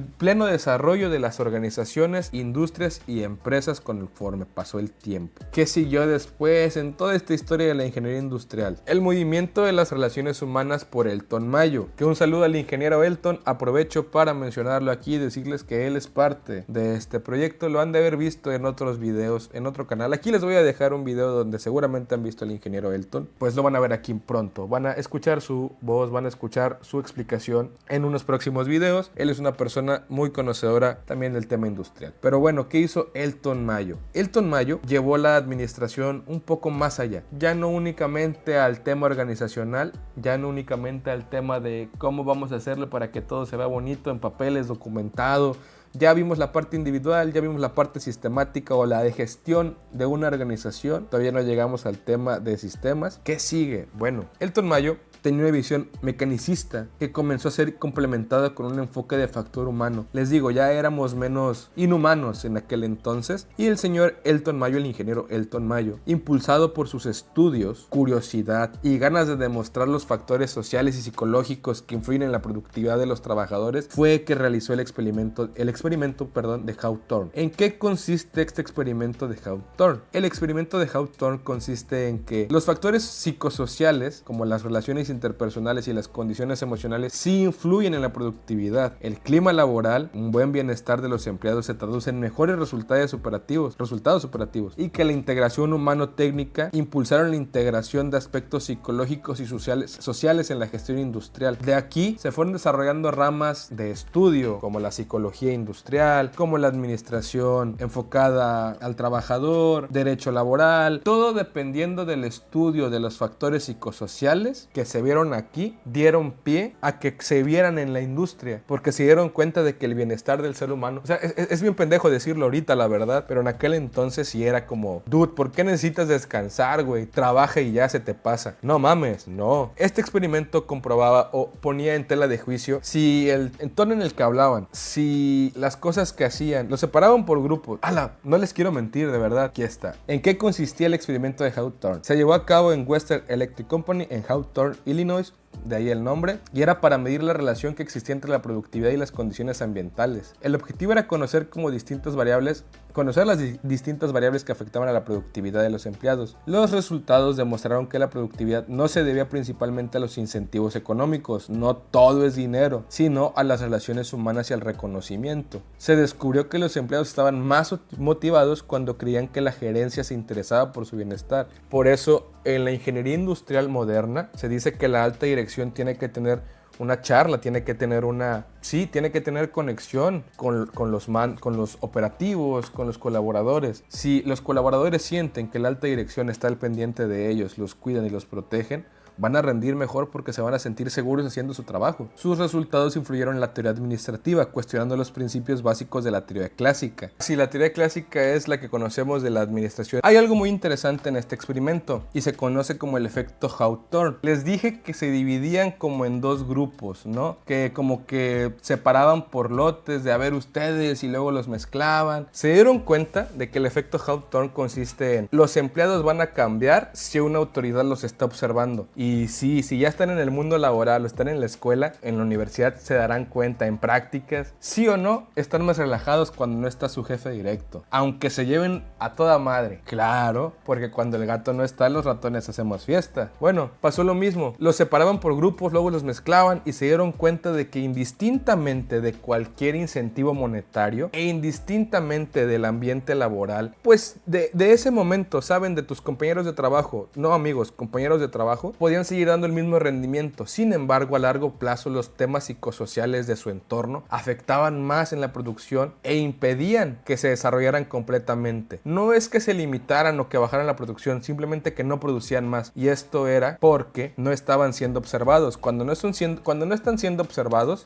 pleno desarrollo de las organizaciones, industrias y empresas conforme pasó el tiempo. ¿Qué siguió después en toda esta historia de la ingeniería industrial? El movimiento de las relaciones humanas por Elton Mayo. Que un saludo al ingeniero Elton, aprovecho para mencionarlo aquí y decirles que él es parte de este proyecto, lo han de haber visto en otros videos, en otro canal. Aquí les voy a dejar un video donde seguramente han visto al ingeniero Elton, pues lo van a ver aquí pronto, van a escuchar su voz, van a escuchar su explicación en unos próximos videos. Él es una persona muy conocedora también del tema industrial. Pero bueno, ¿qué hizo Elton Mayo? Elton Mayo llevó la administración un poco más allá, ya no únicamente al tema organizacional, ya no únicamente al tema de cómo vamos a hacerlo para que todo se vea bonito en papeles, documentado. Ya vimos la parte individual, ya vimos la parte sistemática o la de gestión de una organización. Todavía no llegamos al tema de sistemas. ¿Qué sigue? Bueno, Elton Mayo tenía una visión mecanicista que comenzó a ser complementada con un enfoque de factor humano. Les digo, ya éramos menos inhumanos en aquel entonces. Y el señor Elton Mayo, el ingeniero Elton Mayo, impulsado por sus estudios, curiosidad y ganas de demostrar los factores sociales y psicológicos que influyen en la productividad de los trabajadores, fue que realizó el experimento de Hawthorne. ¿En qué consiste este experimento de Hawthorne? El experimento de Hawthorne consiste en que los factores psicosociales, como las relaciones interpersonales y las condiciones emocionales, sí influyen en la productividad. El clima laboral, un buen bienestar de los empleados se traduce en mejores resultados operativos, y que la integración humano-técnica impulsaron la integración de aspectos psicológicos y sociales en la gestión industrial. De aquí se fueron desarrollando ramas de estudio como la psicología industrial, como la administración enfocada al trabajador, derecho laboral, todo dependiendo del estudio de los factores psicosociales que se vieron aquí, dieron pie a que se vieran en la industria, porque se dieron cuenta de que el bienestar del ser humano, o sea, es bien pendejo decirlo ahorita, la verdad, pero en aquel entonces sí era como, dude, ¿por qué necesitas descansar, güey? Trabaja y ya se te pasa. No mames, no. Este experimento comprobaba o ponía en tela de juicio si el entorno en el que hablaban, si las cosas que hacían, los separaban por grupos. No les quiero mentir, de verdad, aquí está. ¿En qué consistía el experimento de Hawthorne? Se llevó a cabo en Western Electric Company, en Hawthorne, Illinois, de ahí el nombre, y era para medir la relación que existía entre la productividad y las condiciones ambientales. El objetivo era conocer cómo distintas variables conocer las distintas variables que afectaban a la productividad de los empleados. Los resultados demostraron que la productividad no se debía principalmente a los incentivos económicos, no todo es dinero, sino a las relaciones humanas y al reconocimiento. Se descubrió que los empleados estaban más motivados cuando creían que la gerencia se interesaba por su bienestar. Por eso, en la ingeniería industrial moderna se dice que la alta dirección tiene que tener una charla, tiene que tener conexión con los operativos, con los colaboradores. Si los colaboradores sienten que la alta dirección está al pendiente de ellos, los cuidan y los protegen, van a rendir mejor porque se van a sentir seguros haciendo su trabajo. Sus resultados influyeron en la teoría administrativa, cuestionando los principios básicos de la teoría clásica. Si la teoría clásica es la que conocemos de la administración, hay algo muy interesante en este experimento y se conoce como el efecto Hawthorne. Les dije que se dividían como en dos grupos, ¿no? Que como que separaban por lotes de a ver ustedes y luego los mezclaban. Se dieron cuenta de que el efecto Hawthorne consiste en los empleados van a cambiar si una autoridad los está observando. Y sí, si ya están en el mundo laboral o están en la escuela, en la universidad, se darán cuenta en prácticas, sí o no, están más relajados cuando no está su jefe directo. Aunque se lleven a toda madre. Claro, porque cuando el gato no está, los ratones hacemos fiesta. Bueno, pasó lo mismo. Los separaban por grupos, luego los mezclaban y se dieron cuenta de que indistintamente de cualquier incentivo monetario e indistintamente del ambiente laboral, pues de ese momento, saben, de tus compañeros de trabajo, no amigos, compañeros de trabajo, podían seguir dando el mismo rendimiento. Sin embargo, a largo plazo los temas psicosociales de su entorno afectaban más en la producción e impedían que se desarrollaran completamente. No es que se limitaran o que bajaran la producción, simplemente que no producían más. Y esto era porque no estaban siendo observados. Cuando no están siendo observados,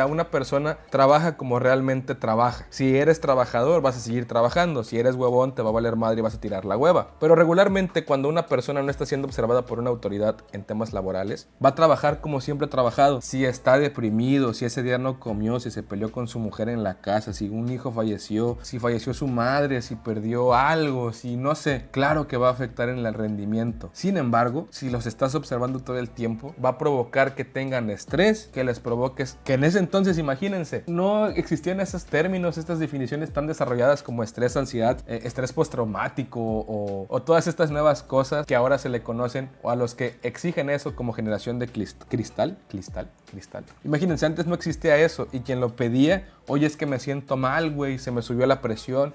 una persona trabaja como realmente trabaja. Si eres trabajador, vas a seguir trabajando. Si eres huevón, te va a valer madre y vas a tirar la hueva. Pero regularmente, cuando una persona no está siendo observada por una autoridad en temas laborales, va a trabajar como siempre ha trabajado. Si está deprimido, si ese día no comió, si se peleó con su mujer en la casa, si un hijo falleció, si falleció su madre, si perdió algo, si no sé, claro que va a afectar en el rendimiento. Sin embargo, si los estás observando todo el tiempo, va a provocar que tengan estrés, que les provoques, que en ese entonces, imagínense, no existían esos términos, estas definiciones tan desarrolladas como estrés, ansiedad, estrés postraumático o todas estas nuevas cosas que ahora se le conocen o a los que exigen eso como generación de cristal. Imagínense, antes no existía eso y quien lo pedía, oye, es que me siento mal, güey, se me subió la presión.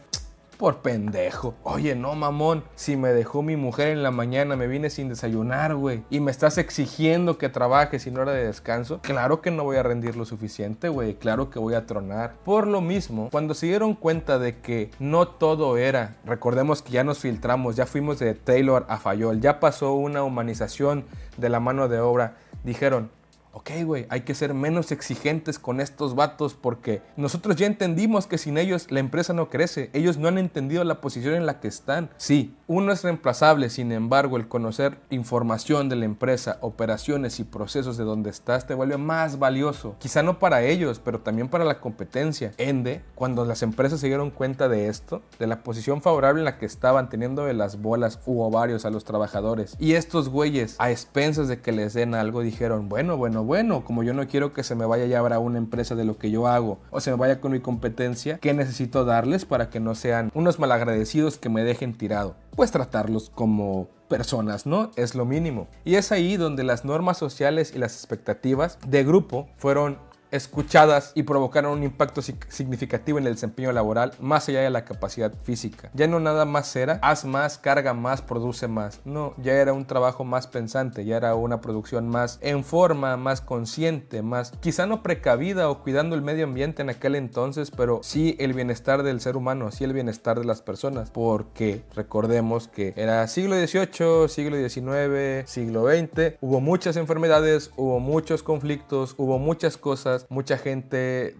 Por pendejo. Oye, no, mamón. Si me dejó mi mujer en la mañana, me vine sin desayunar, güey. Y me estás exigiendo que trabaje sin hora de descanso. Claro que no voy a rendir lo suficiente, güey. Claro que voy a tronar. Por lo mismo, cuando se dieron cuenta de que no todo era, recordemos que ya nos filtramos, ya fuimos de Taylor a Fayol, ya pasó una humanización de la mano de obra, dijeron, ok, güey, hay que ser menos exigentes con estos vatos porque nosotros ya entendimos que sin ellos la empresa no crece. Ellos no han entendido la posición en la que están. Sí, uno es reemplazable, sin embargo, el conocer información de la empresa, operaciones y procesos de donde estás te vuelve más valioso. Quizá no para ellos, pero también para la competencia. Ende, cuando las empresas se dieron cuenta de esto, de la posición favorable en la que estaban teniendo de las bolas u ovarios a los trabajadores, y estos güeyes, a expensas de que les den algo, dijeron, bueno, como yo no quiero que se me vaya ya a una empresa de lo que yo hago o se me vaya con mi competencia, ¿qué necesito darles para que no sean unos malagradecidos que me dejen tirado? Pues tratarlos como personas, ¿no? Es lo mínimo. Y es ahí donde las normas sociales y las expectativas de grupo fueron escuchadas y provocaron un impacto significativo en el desempeño laboral más allá de la capacidad física. Ya no nada más era haz más, carga más, produce más. No, ya era un trabajo más pensante, ya era una producción más en forma, más consciente, más quizá no precavida o cuidando el medio ambiente en aquel entonces, pero sí el bienestar del ser humano, sí el bienestar de las personas, porque recordemos que era siglo XVIII, siglo XIX, siglo XX, hubo muchas enfermedades, hubo muchos conflictos, hubo muchas cosas. Mucha gente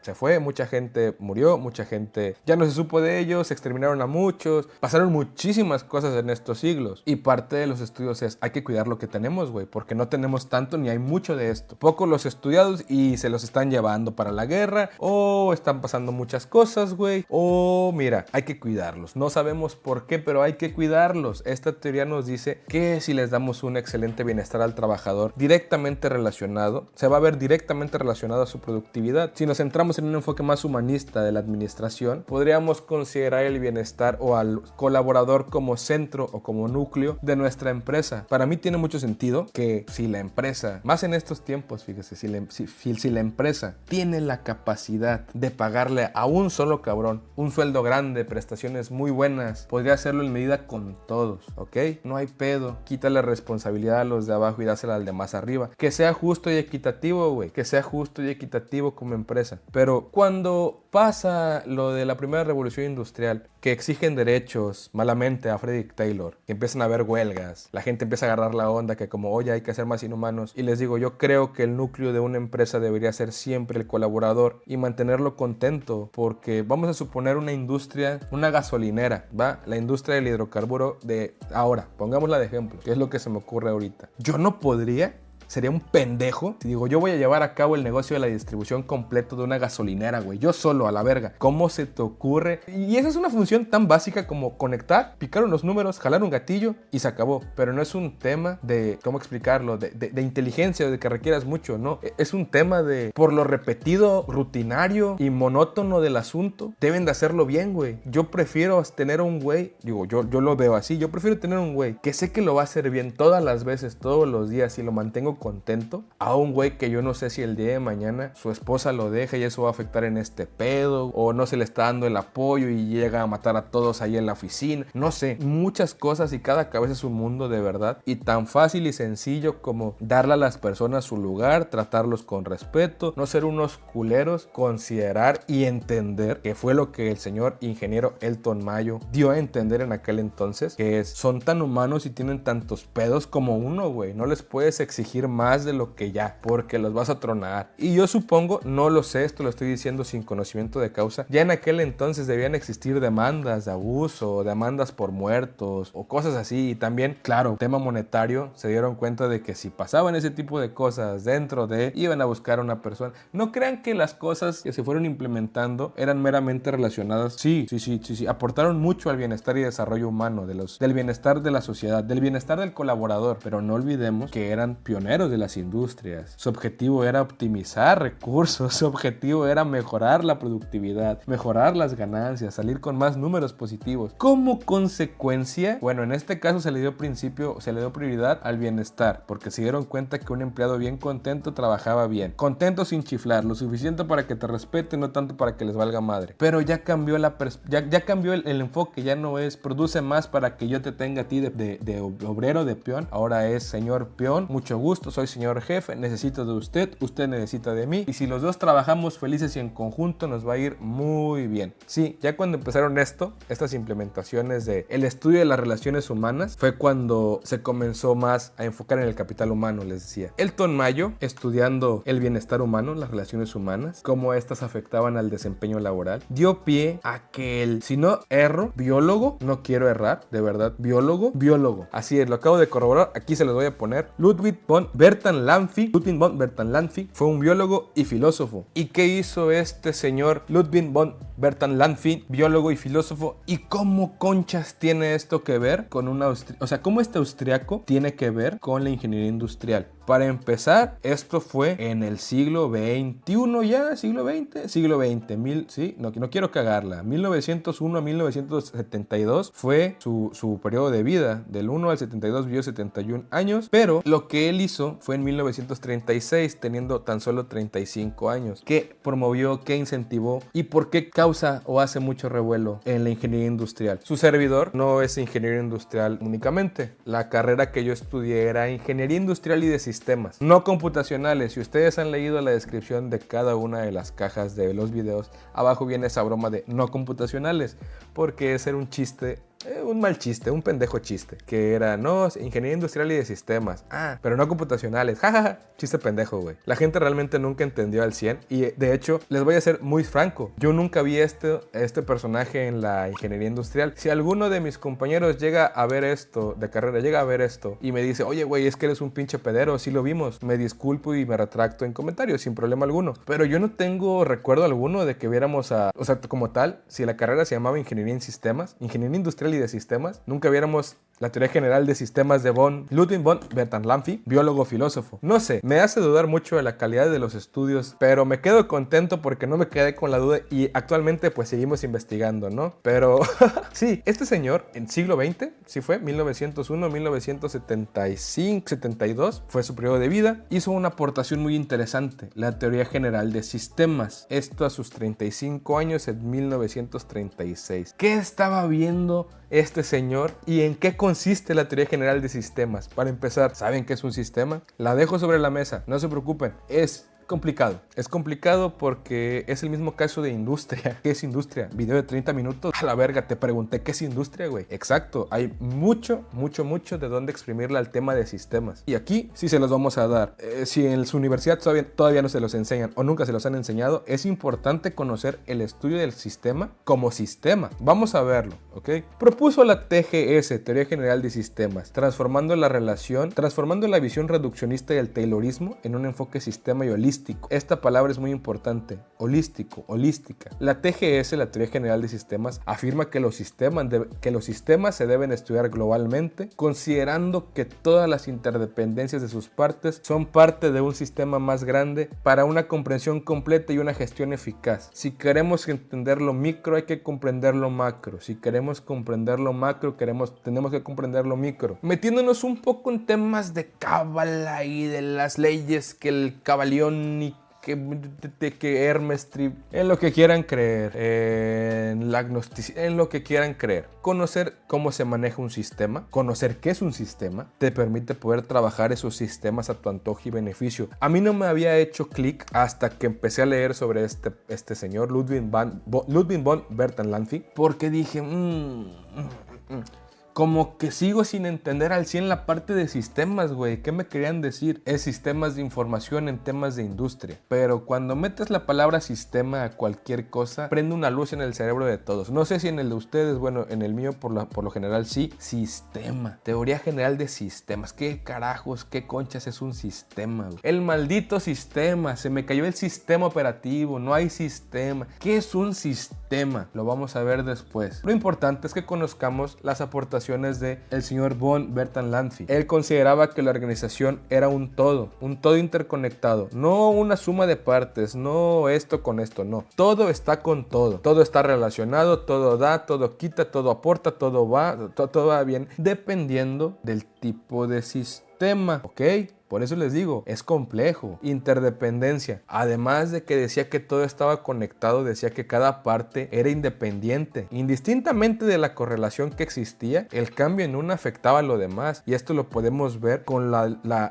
se fue, mucha gente murió, mucha gente ya no se supo de ellos, se exterminaron a muchos, pasaron muchísimas cosas en estos siglos y parte de los estudios es hay que cuidar lo que tenemos, güey, porque no tenemos tanto ni hay mucho de esto. Pocos los estudiados y se los están llevando para la guerra o están pasando muchas cosas, güey, o mira, hay que cuidarlos. No sabemos por qué, pero hay que cuidarlos. Esta teoría nos dice que si les damos un excelente bienestar al trabajador directamente relacionado, se va a ver directamente relacionado a su productividad. Si nos centramos viéramos en un enfoque más humanista de la administración, podríamos considerar el bienestar o al colaborador como centro o como núcleo de nuestra empresa. Para mí tiene mucho sentido que si la empresa, más en estos tiempos, fíjese, si la empresa tiene la capacidad de pagarle a un solo cabrón un sueldo grande, prestaciones muy buenas, podría hacerlo en medida con todos, ¿ok? No hay pedo, quítale responsabilidad a los de abajo y dásela al de más arriba. Que sea justo y equitativo, güey, que sea justo y equitativo como empresa. Pero cuando pasa lo de la primera revolución industrial, que exigen derechos malamente a Frederick Taylor, que empiezan a haber huelgas, la gente empieza a agarrar la onda que como, oye, hay que ser más inhumanos, y les digo, yo creo que el núcleo de una empresa debería ser siempre el colaborador y mantenerlo contento, porque vamos a suponer una industria, una gasolinera, ¿va? La industria del hidrocarburo de ahora, pongámosla de ejemplo, que es lo que se me ocurre ahorita. Yo no podría... Sería un pendejo si digo, yo voy a llevar a cabo el negocio de la distribución completo de una gasolinera, güey. Yo solo, a la verga. ¿Cómo se te ocurre? Y esa es una función tan básica como conectar, picar unos números, jalar un gatillo y se acabó. Pero no es un tema de, ¿cómo explicarlo? De inteligencia o de que requieras mucho, no. Es un tema de, por lo repetido, rutinario y monótono del asunto, deben de hacerlo bien, güey. Yo prefiero tener un güey, digo, yo lo veo así, yo prefiero tener un güey que sé que lo va a hacer bien todas las veces, todos los días y lo mantengo contento, a un güey que yo no sé si el día de mañana su esposa lo deja y eso va a afectar en este pedo, o no se le está dando el apoyo y llega a matar a todos ahí en la oficina, no sé, muchas cosas y cada cabeza es un mundo de verdad, y tan fácil y sencillo como darle a las personas su lugar, tratarlos con respeto, no ser unos culeros, considerar y entender, que fue lo que el señor ingeniero Elton Mayo dio a entender en aquel entonces, que es, son tan humanos y tienen tantos pedos como uno, güey, no les puedes exigir más de lo que ya, porque los vas a tronar. Y yo supongo, no lo sé, esto lo estoy diciendo sin conocimiento de causa, ya en aquel entonces debían existir demandas de abuso, demandas por muertos o cosas así, y también, claro, tema monetario, se dieron cuenta de que si pasaban ese tipo de cosas dentro de, iban a buscar a una persona. No crean que las cosas que se fueron implementando eran meramente relacionadas, sí, aportaron mucho al bienestar y desarrollo humano, del bienestar de la sociedad, del bienestar del colaborador, pero no olvidemos que eran pioneros de las industrias. Su objetivo era optimizar recursos, su objetivo era mejorar la productividad, mejorar las ganancias, salir con más números positivos. Como consecuencia, bueno, en este caso se le dio prioridad al bienestar, porque se dieron cuenta que un empleado bien contento trabajaba bien, contento sin chiflar, lo suficiente para que te respeten, no tanto para que les valga madre. Pero ya cambió ya cambió el enfoque, ya no es produce más para que yo te tenga a ti de obrero, de peón, ahora es señor peón, mucho gusto, soy señor jefe, necesito de usted, usted necesita de mí, y si los dos trabajamos felices y en conjunto nos va a ir muy bien. Sí, ya cuando empezaron estas implementaciones de el estudio de las relaciones humanas, fue cuando se comenzó más a enfocar en el capital humano, les decía. Elton Mayo, estudiando el bienestar humano, las relaciones humanas, cómo estas afectaban al desempeño laboral, dio pie a que si no erro, biólogo, no quiero errar, de verdad, biólogo, así es, lo acabo de corroborar, aquí se los voy a poner, Ludwig von Bertalanffy fue un biólogo y filósofo. ¿Y qué hizo este señor Ludwig von Bertalanffy, biólogo y filósofo? ¿Y cómo conchas tiene esto que ver con cómo este austriaco tiene que ver con la ingeniería industrial? Para empezar, esto fue en el siglo XXI ya, siglo XX, no quiero cagarla. 1901 a 1972 fue su periodo de vida. Del 1 al 72 vivió 71 años, pero lo que él hizo fue en 1936, teniendo tan solo 35 años. ¿Qué promovió, qué incentivó y por qué causa o hace mucho revuelo en la ingeniería industrial? Su servidor no es ingeniero industrial únicamente. La carrera que yo estudié era ingeniería industrial y de sistemas, no computacionales. Si ustedes han leído la descripción de cada una de las cajas de los videos, abajo viene esa broma de no computacionales, porque ese era un chiste, un mal chiste, un pendejo chiste, que era, no, ingeniería industrial y de sistemas, pero no computacionales, jajaja, chiste pendejo, güey. La gente realmente nunca entendió al 100 y de hecho, les voy a ser muy franco, yo nunca vi este personaje en la ingeniería industrial. Si alguno de mis compañeros llega a ver esto, de carrera, llega a ver esto y me dice, oye, güey, es que eres un pinche pedero, sí lo vimos, me disculpo y me retracto en comentarios, sin problema alguno, pero yo no tengo recuerdo alguno de que viéramos como tal, si la carrera se llamaba ingeniería en sistemas, ingeniería industrial y de sistemas, nunca viéramos La teoría general de sistemas de Ludwig von Bertalanffy, biólogo filósofo. No sé, me hace dudar mucho de la calidad de los estudios, pero me quedo contento porque no me quedé con la duda y actualmente pues seguimos investigando, ¿no? Pero sí, este señor en siglo XX, sí fue, 1901, 1975, 72, fue su periodo de vida, hizo una aportación muy interesante, la teoría general de sistemas. Esto a sus 35 años en 1936. ¿Qué estaba viendo este señor y en qué consiste la teoría general de sistemas? Para empezar, ¿saben qué es un sistema? La dejo sobre la mesa, no se preocupen, es complicado. Es complicado porque es el mismo caso de industria. ¿Qué es industria? Video de 30 minutos. A la verga, te pregunté qué es industria, güey. Exacto. Hay mucho de dónde exprimirle al tema de sistemas. Y aquí sí se los vamos a dar. Si en su universidad todavía no se los enseñan o nunca se los han enseñado, es importante conocer el estudio del sistema como sistema. Vamos a verlo, ¿ok? Propuso la TGS, Teoría General de Sistemas, transformando la visión reduccionista del taylorismo en un enfoque sistema y holístico. Esta palabra es muy importante, holístico, holística. La TGS, la Teoría General de Sistemas, afirma que los sistemas se deben estudiar globalmente, considerando que todas las interdependencias de sus partes son parte de un sistema más grande para una comprensión completa y una gestión eficaz. Si queremos entender lo micro, hay que comprender lo macro. Si queremos comprender lo macro, tenemos que comprender lo micro. Metiéndonos un poco en temas de cábala y de las leyes que el Cabalión y que Hermes en lo que quieran creer, en la agnosticidad, en lo que quieran creer. Conocer cómo se maneja un sistema, conocer qué es un sistema, te permite poder trabajar esos sistemas a tu antojo y beneficio. A mí no me había hecho clic hasta que empecé a leer sobre este señor, Ludwig von Bertalanffy, porque dije, como que sigo sin entender al 100 la parte de sistemas, güey. ¿Qué me querían decir? Es sistemas de información en temas de industria. Pero cuando metes la palabra sistema a cualquier cosa, prende una luz en el cerebro de todos. No sé si en el de ustedes, bueno, en el mío por lo general sí. Sistema. Teoría general de sistemas. ¿Qué carajos, qué conchas es un sistema, güey? El maldito sistema. Se me cayó el sistema operativo. No hay sistema. ¿Qué es un sistema? Lo vamos a ver después. Lo importante es que conozcamos las aportaciones de el señor von Bertalanffy. Él consideraba que la organización era un todo interconectado, no una suma de partes, no esto con esto, no. Todo está con todo, todo está relacionado, todo da, todo quita, todo aporta, todo va bien, dependiendo del tipo de sistema, ¿ok? Por eso les digo, es complejo. Interdependencia. Además de que decía que todo estaba conectado, decía que cada parte era independiente. Indistintamente de la correlación que existía, el cambio en una afectaba a lo demás. Y esto lo podemos ver con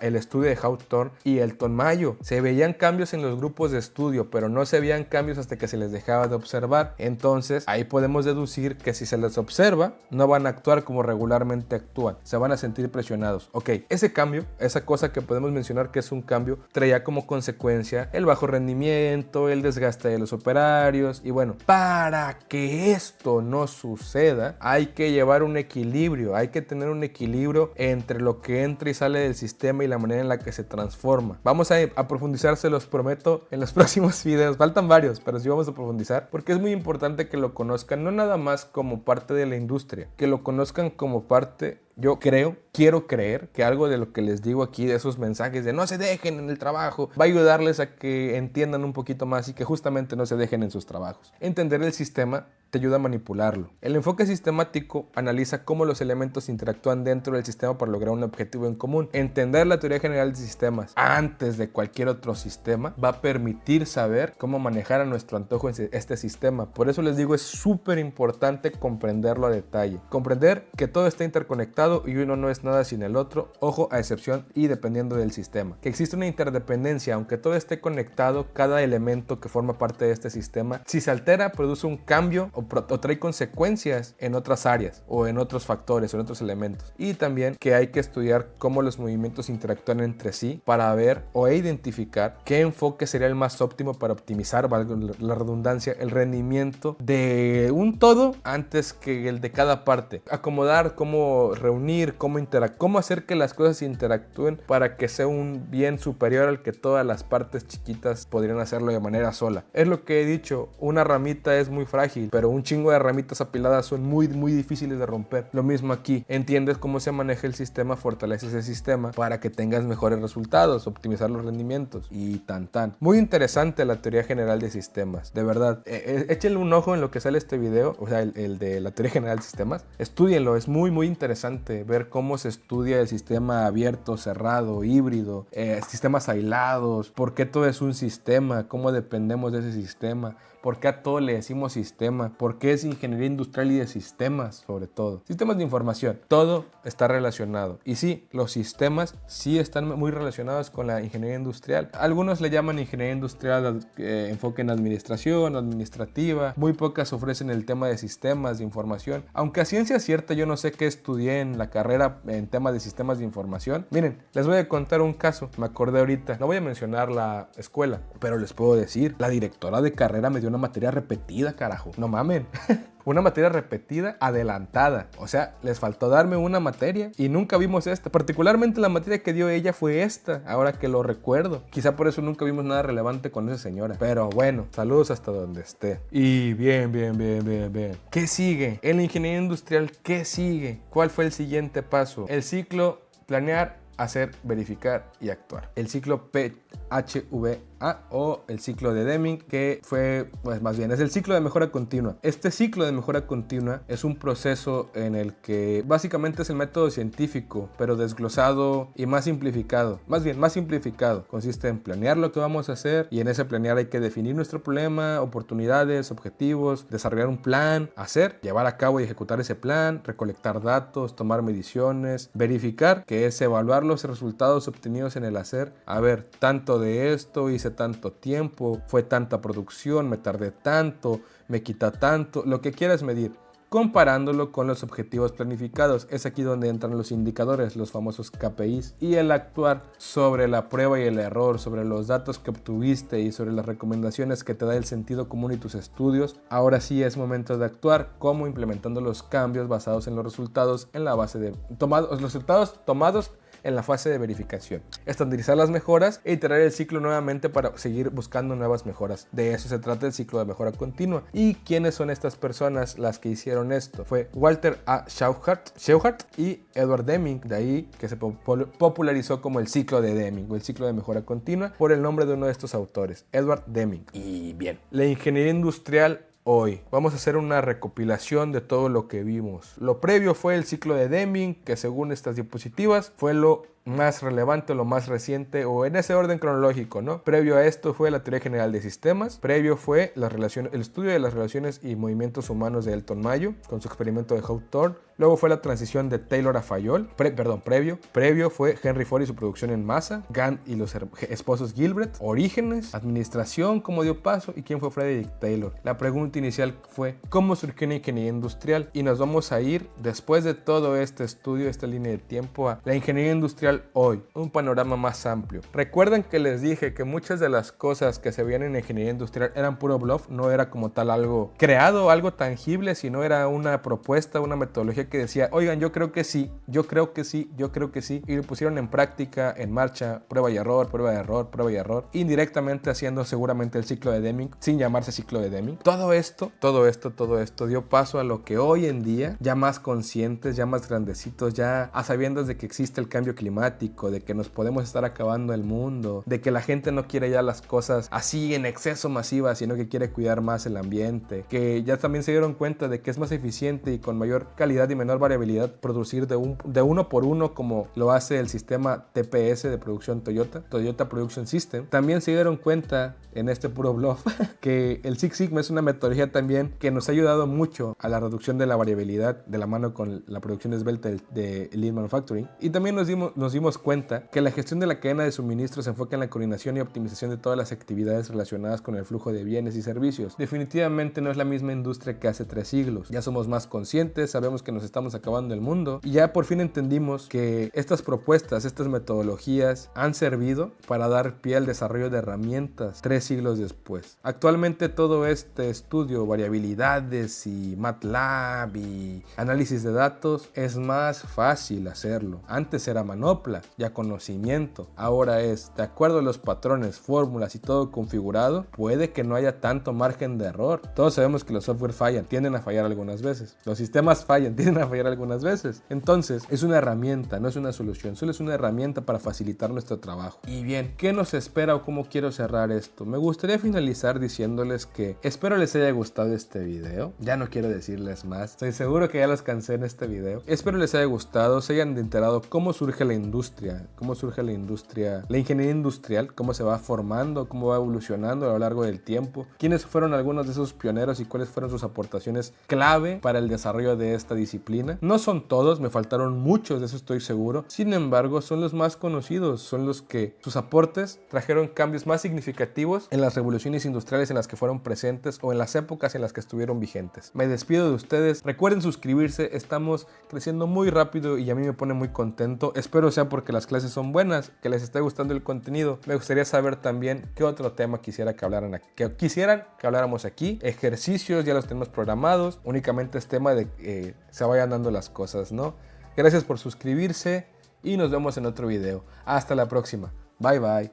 el estudio de Hawthorne y Elton Mayo. Se veían cambios en los grupos de estudio, pero no se veían cambios hasta que se les dejaba de observar. Entonces, ahí podemos deducir que si se les observa, no van a actuar como regularmente actúan. Se van a sentir presionados. Ok, ese cambio, esa cosa que podemos mencionar que es un cambio, traía como consecuencia el bajo rendimiento, el desgaste de los operarios y bueno, para que esto no suceda hay que llevar un equilibrio, hay que tener un equilibrio entre lo que entra y sale del sistema y la manera en la que se transforma. Vamos a profundizar, se los prometo, en los próximos videos, faltan varios, pero sí vamos a profundizar porque es muy importante que lo conozcan, no nada más como parte de la industria, que lo conozcan como parte. Yo quiero creer que algo de lo que les digo aquí, de esos mensajes de no se dejen en el trabajo, va a ayudarles a que entiendan un poquito más y que justamente no se dejen en sus trabajos. Entender el sistema te ayuda a manipularlo. El enfoque sistemático analiza cómo los elementos interactúan dentro del sistema para lograr un objetivo en común. Entender la teoría general de sistemas antes de cualquier otro sistema va a permitir saber cómo manejar a nuestro antojo este sistema. Por eso les digo, es súper importante comprenderlo a detalle. Comprender que todo está interconectado y uno no es nada sin el otro, ojo, a excepción y dependiendo del sistema. Que existe una interdependencia, aunque todo esté conectado, cada elemento que forma parte de este sistema, si se altera, produce un cambio o trae consecuencias en otras áreas o en otros factores o en otros elementos. Y también que hay que estudiar cómo los movimientos interactúan entre sí para ver o identificar qué enfoque sería el más óptimo para optimizar, valga la redundancia, el rendimiento de un todo antes que el de cada parte. Acomodar, cómo reunir, cómo hacer que las cosas interactúen para que sea un bien superior al que todas las partes chiquitas podrían hacerlo de manera sola. Es lo que he dicho, una ramita es muy frágil, pero un chingo de ramitas apiladas son muy difíciles de romper. Lo mismo aquí, entiendes cómo se maneja el sistema, fortaleces ese sistema para que tengas mejores resultados, optimizar los rendimientos y tan. Muy interesante la teoría general de sistemas, de verdad. Échenle un ojo en lo que sale este video, o sea, el de la teoría general de sistemas. Estúdienlo, es muy interesante ver cómo se estudia el sistema abierto, cerrado, híbrido, sistemas aislados, por qué todo es un sistema, cómo dependemos de ese sistema, por qué a todo le decimos sistema, por qué es ingeniería industrial y de sistemas, sobre todo. Sistemas de información, todo está relacionado. Y sí, los sistemas sí están muy relacionados con la ingeniería industrial. Algunos le llaman ingeniería industrial enfoque en administración, administrativa. Muy pocas ofrecen el tema de sistemas de información. Aunque a ciencia cierta yo no sé qué estudié en la carrera en temas de sistemas de información. Miren, les voy a contar un caso. Me acordé ahorita. No voy a mencionar la escuela, pero les puedo decir, la directora de carrera me dio una materia repetida, carajo. No mamen. Una materia repetida adelantada. O sea, les faltó darme una materia y nunca vimos esta. Particularmente la materia que dio ella fue esta, ahora que lo recuerdo. Quizá por eso nunca vimos nada relevante con esa señora. Pero bueno, saludos hasta donde esté. Y bien. ¿Qué sigue? En la ingeniería industrial, ¿qué sigue? ¿Cuál fue el siguiente paso? El ciclo planear, hacer, verificar y actuar. El ciclo PHVA o el ciclo de Deming, que fue, pues más bien, es el ciclo de mejora continua. Este ciclo de mejora continua es un proceso en el que básicamente es el método científico, pero desglosado y más simplificado. Más bien, más simplificado. Consiste en planear lo que vamos a hacer y en ese planear hay que definir nuestro problema, oportunidades, objetivos, desarrollar un plan, hacer, llevar a cabo y ejecutar ese plan, recolectar datos, tomar mediciones, verificar, que es evaluar los resultados obtenidos en el hacer. A ver, tanto de esto hice tanto tiempo, fue tanta producción, me tardé tanto, me quita tanto, lo que quieras medir, comparándolo con los objetivos planificados. Es aquí donde entran los indicadores, los famosos KPIs, y el actuar sobre la prueba y el error, sobre los datos que obtuviste y sobre las recomendaciones que te da el sentido común y tus estudios. Ahora sí es momento de actuar, como implementando los cambios basados en los resultados en la base de los resultados tomados en la fase de verificación, estandarizar las mejoras e iterar el ciclo nuevamente para seguir buscando nuevas mejoras. De eso se trata el ciclo de mejora continua. ¿Y quiénes son estas personas las que hicieron esto? Fue Walter A. Shewhart y Edward Deming, de ahí que se popularizó como el ciclo de Deming o el ciclo de mejora continua por el nombre de uno de estos autores, Edward Deming. Y bien, la ingeniería industrial hoy. Vamos a hacer una recopilación de todo lo que vimos. Lo previo fue el ciclo de Deming, que según estas diapositivas fue lo más relevante, lo más reciente, o en ese orden cronológico, ¿no? Previo a esto fue la teoría general de sistemas. Previo fue el estudio de las relaciones y movimientos humanos de Elton Mayo con su experimento de Hawthorne. Luego fue la transición de Taylor a Fayol. Previo fue Henry Ford y su producción en masa. Gantt y los esposos Gilbert. Orígenes, administración, cómo dio paso y quién fue Frederick Taylor. La pregunta inicial fue ¿cómo surgió la ingeniería industrial? Y nos vamos a ir, después de todo este estudio, esta línea de tiempo, a la ingeniería industrial hoy, un panorama más amplio. Recuerden que les dije que muchas de las cosas que se veían en ingeniería industrial eran puro bluff, no era como tal algo creado, algo tangible, sino era una propuesta, una metodología que decía, oigan, yo creo que sí, y lo pusieron en práctica, en marcha, prueba y error, indirectamente haciendo seguramente el ciclo de Deming, sin llamarse ciclo de Deming. Todo esto dio paso a lo que hoy en día, ya más conscientes, ya más grandecitos, ya a sabiendas de que existe el cambio climático, de que nos podemos estar acabando el mundo, de que la gente no quiere ya las cosas así en exceso masivas, sino que quiere cuidar más el ambiente, que ya también se dieron cuenta de que es más eficiente y con mayor calidad y menor variabilidad producir de uno por uno como lo hace el sistema TPS de producción Toyota Production System. También se dieron cuenta en este puro bluff que el Six Sigma es una metodología también que nos ha ayudado mucho a la reducción de la variabilidad de la mano con la producción esbelta de Lean Manufacturing. Y también nos dimos cuenta que la gestión de la cadena de suministro se enfoca en la coordinación y optimización de todas las actividades relacionadas con el flujo de bienes y servicios. Definitivamente no es la misma industria que hace 3 siglos. Ya somos más conscientes, sabemos que nos estamos acabando el mundo y ya por fin entendimos que estas propuestas, estas metodologías han servido para dar pie al desarrollo de herramientas 3 siglos después. Actualmente todo este estudio, variabilidades y MATLAB y análisis de datos, es más fácil hacerlo. Antes era mano manopla y a conocimiento ahora es, de acuerdo a los patrones, fórmulas y todo configurado, puede que no haya tanto margen de error. Todos sabemos que los software fallan, tienden a fallar algunas veces. Los sistemas fallan, tienden a fallar algunas veces. Entonces, es una herramienta, no es una solución, solo es una herramienta para facilitar nuestro trabajo. Y bien, ¿qué nos espera o cómo quiero cerrar esto? Me gustaría finalizar diciéndoles que espero les haya gustado este video. Ya no quiero decirles más. Estoy seguro que ya los cansé en este video. Espero les haya gustado, se hayan enterado cómo surge la industria, la ingeniería industrial, cómo se va formando, cómo va evolucionando a lo largo del tiempo, quiénes fueron algunos de esos pioneros y cuáles fueron sus aportaciones clave para el desarrollo de esta disciplina. No son todos, me faltaron muchos, de eso estoy seguro. Sin embargo, son los más conocidos, son los que sus aportes trajeron cambios más significativos en las revoluciones industriales en las que fueron presentes o en las épocas en las que estuvieron vigentes. Me despido de ustedes. Recuerden suscribirse, estamos creciendo muy rápido y a mí me pone muy contento. Espero sea porque las clases son buenas, que les esté gustando el contenido. Me gustaría saber también qué otro tema quisieran que habláramos aquí. Ejercicios ya los tenemos programados. Únicamente es tema de que se vayan dando las cosas, ¿no? Gracias por suscribirse y nos vemos en otro video. Hasta la próxima. Bye bye.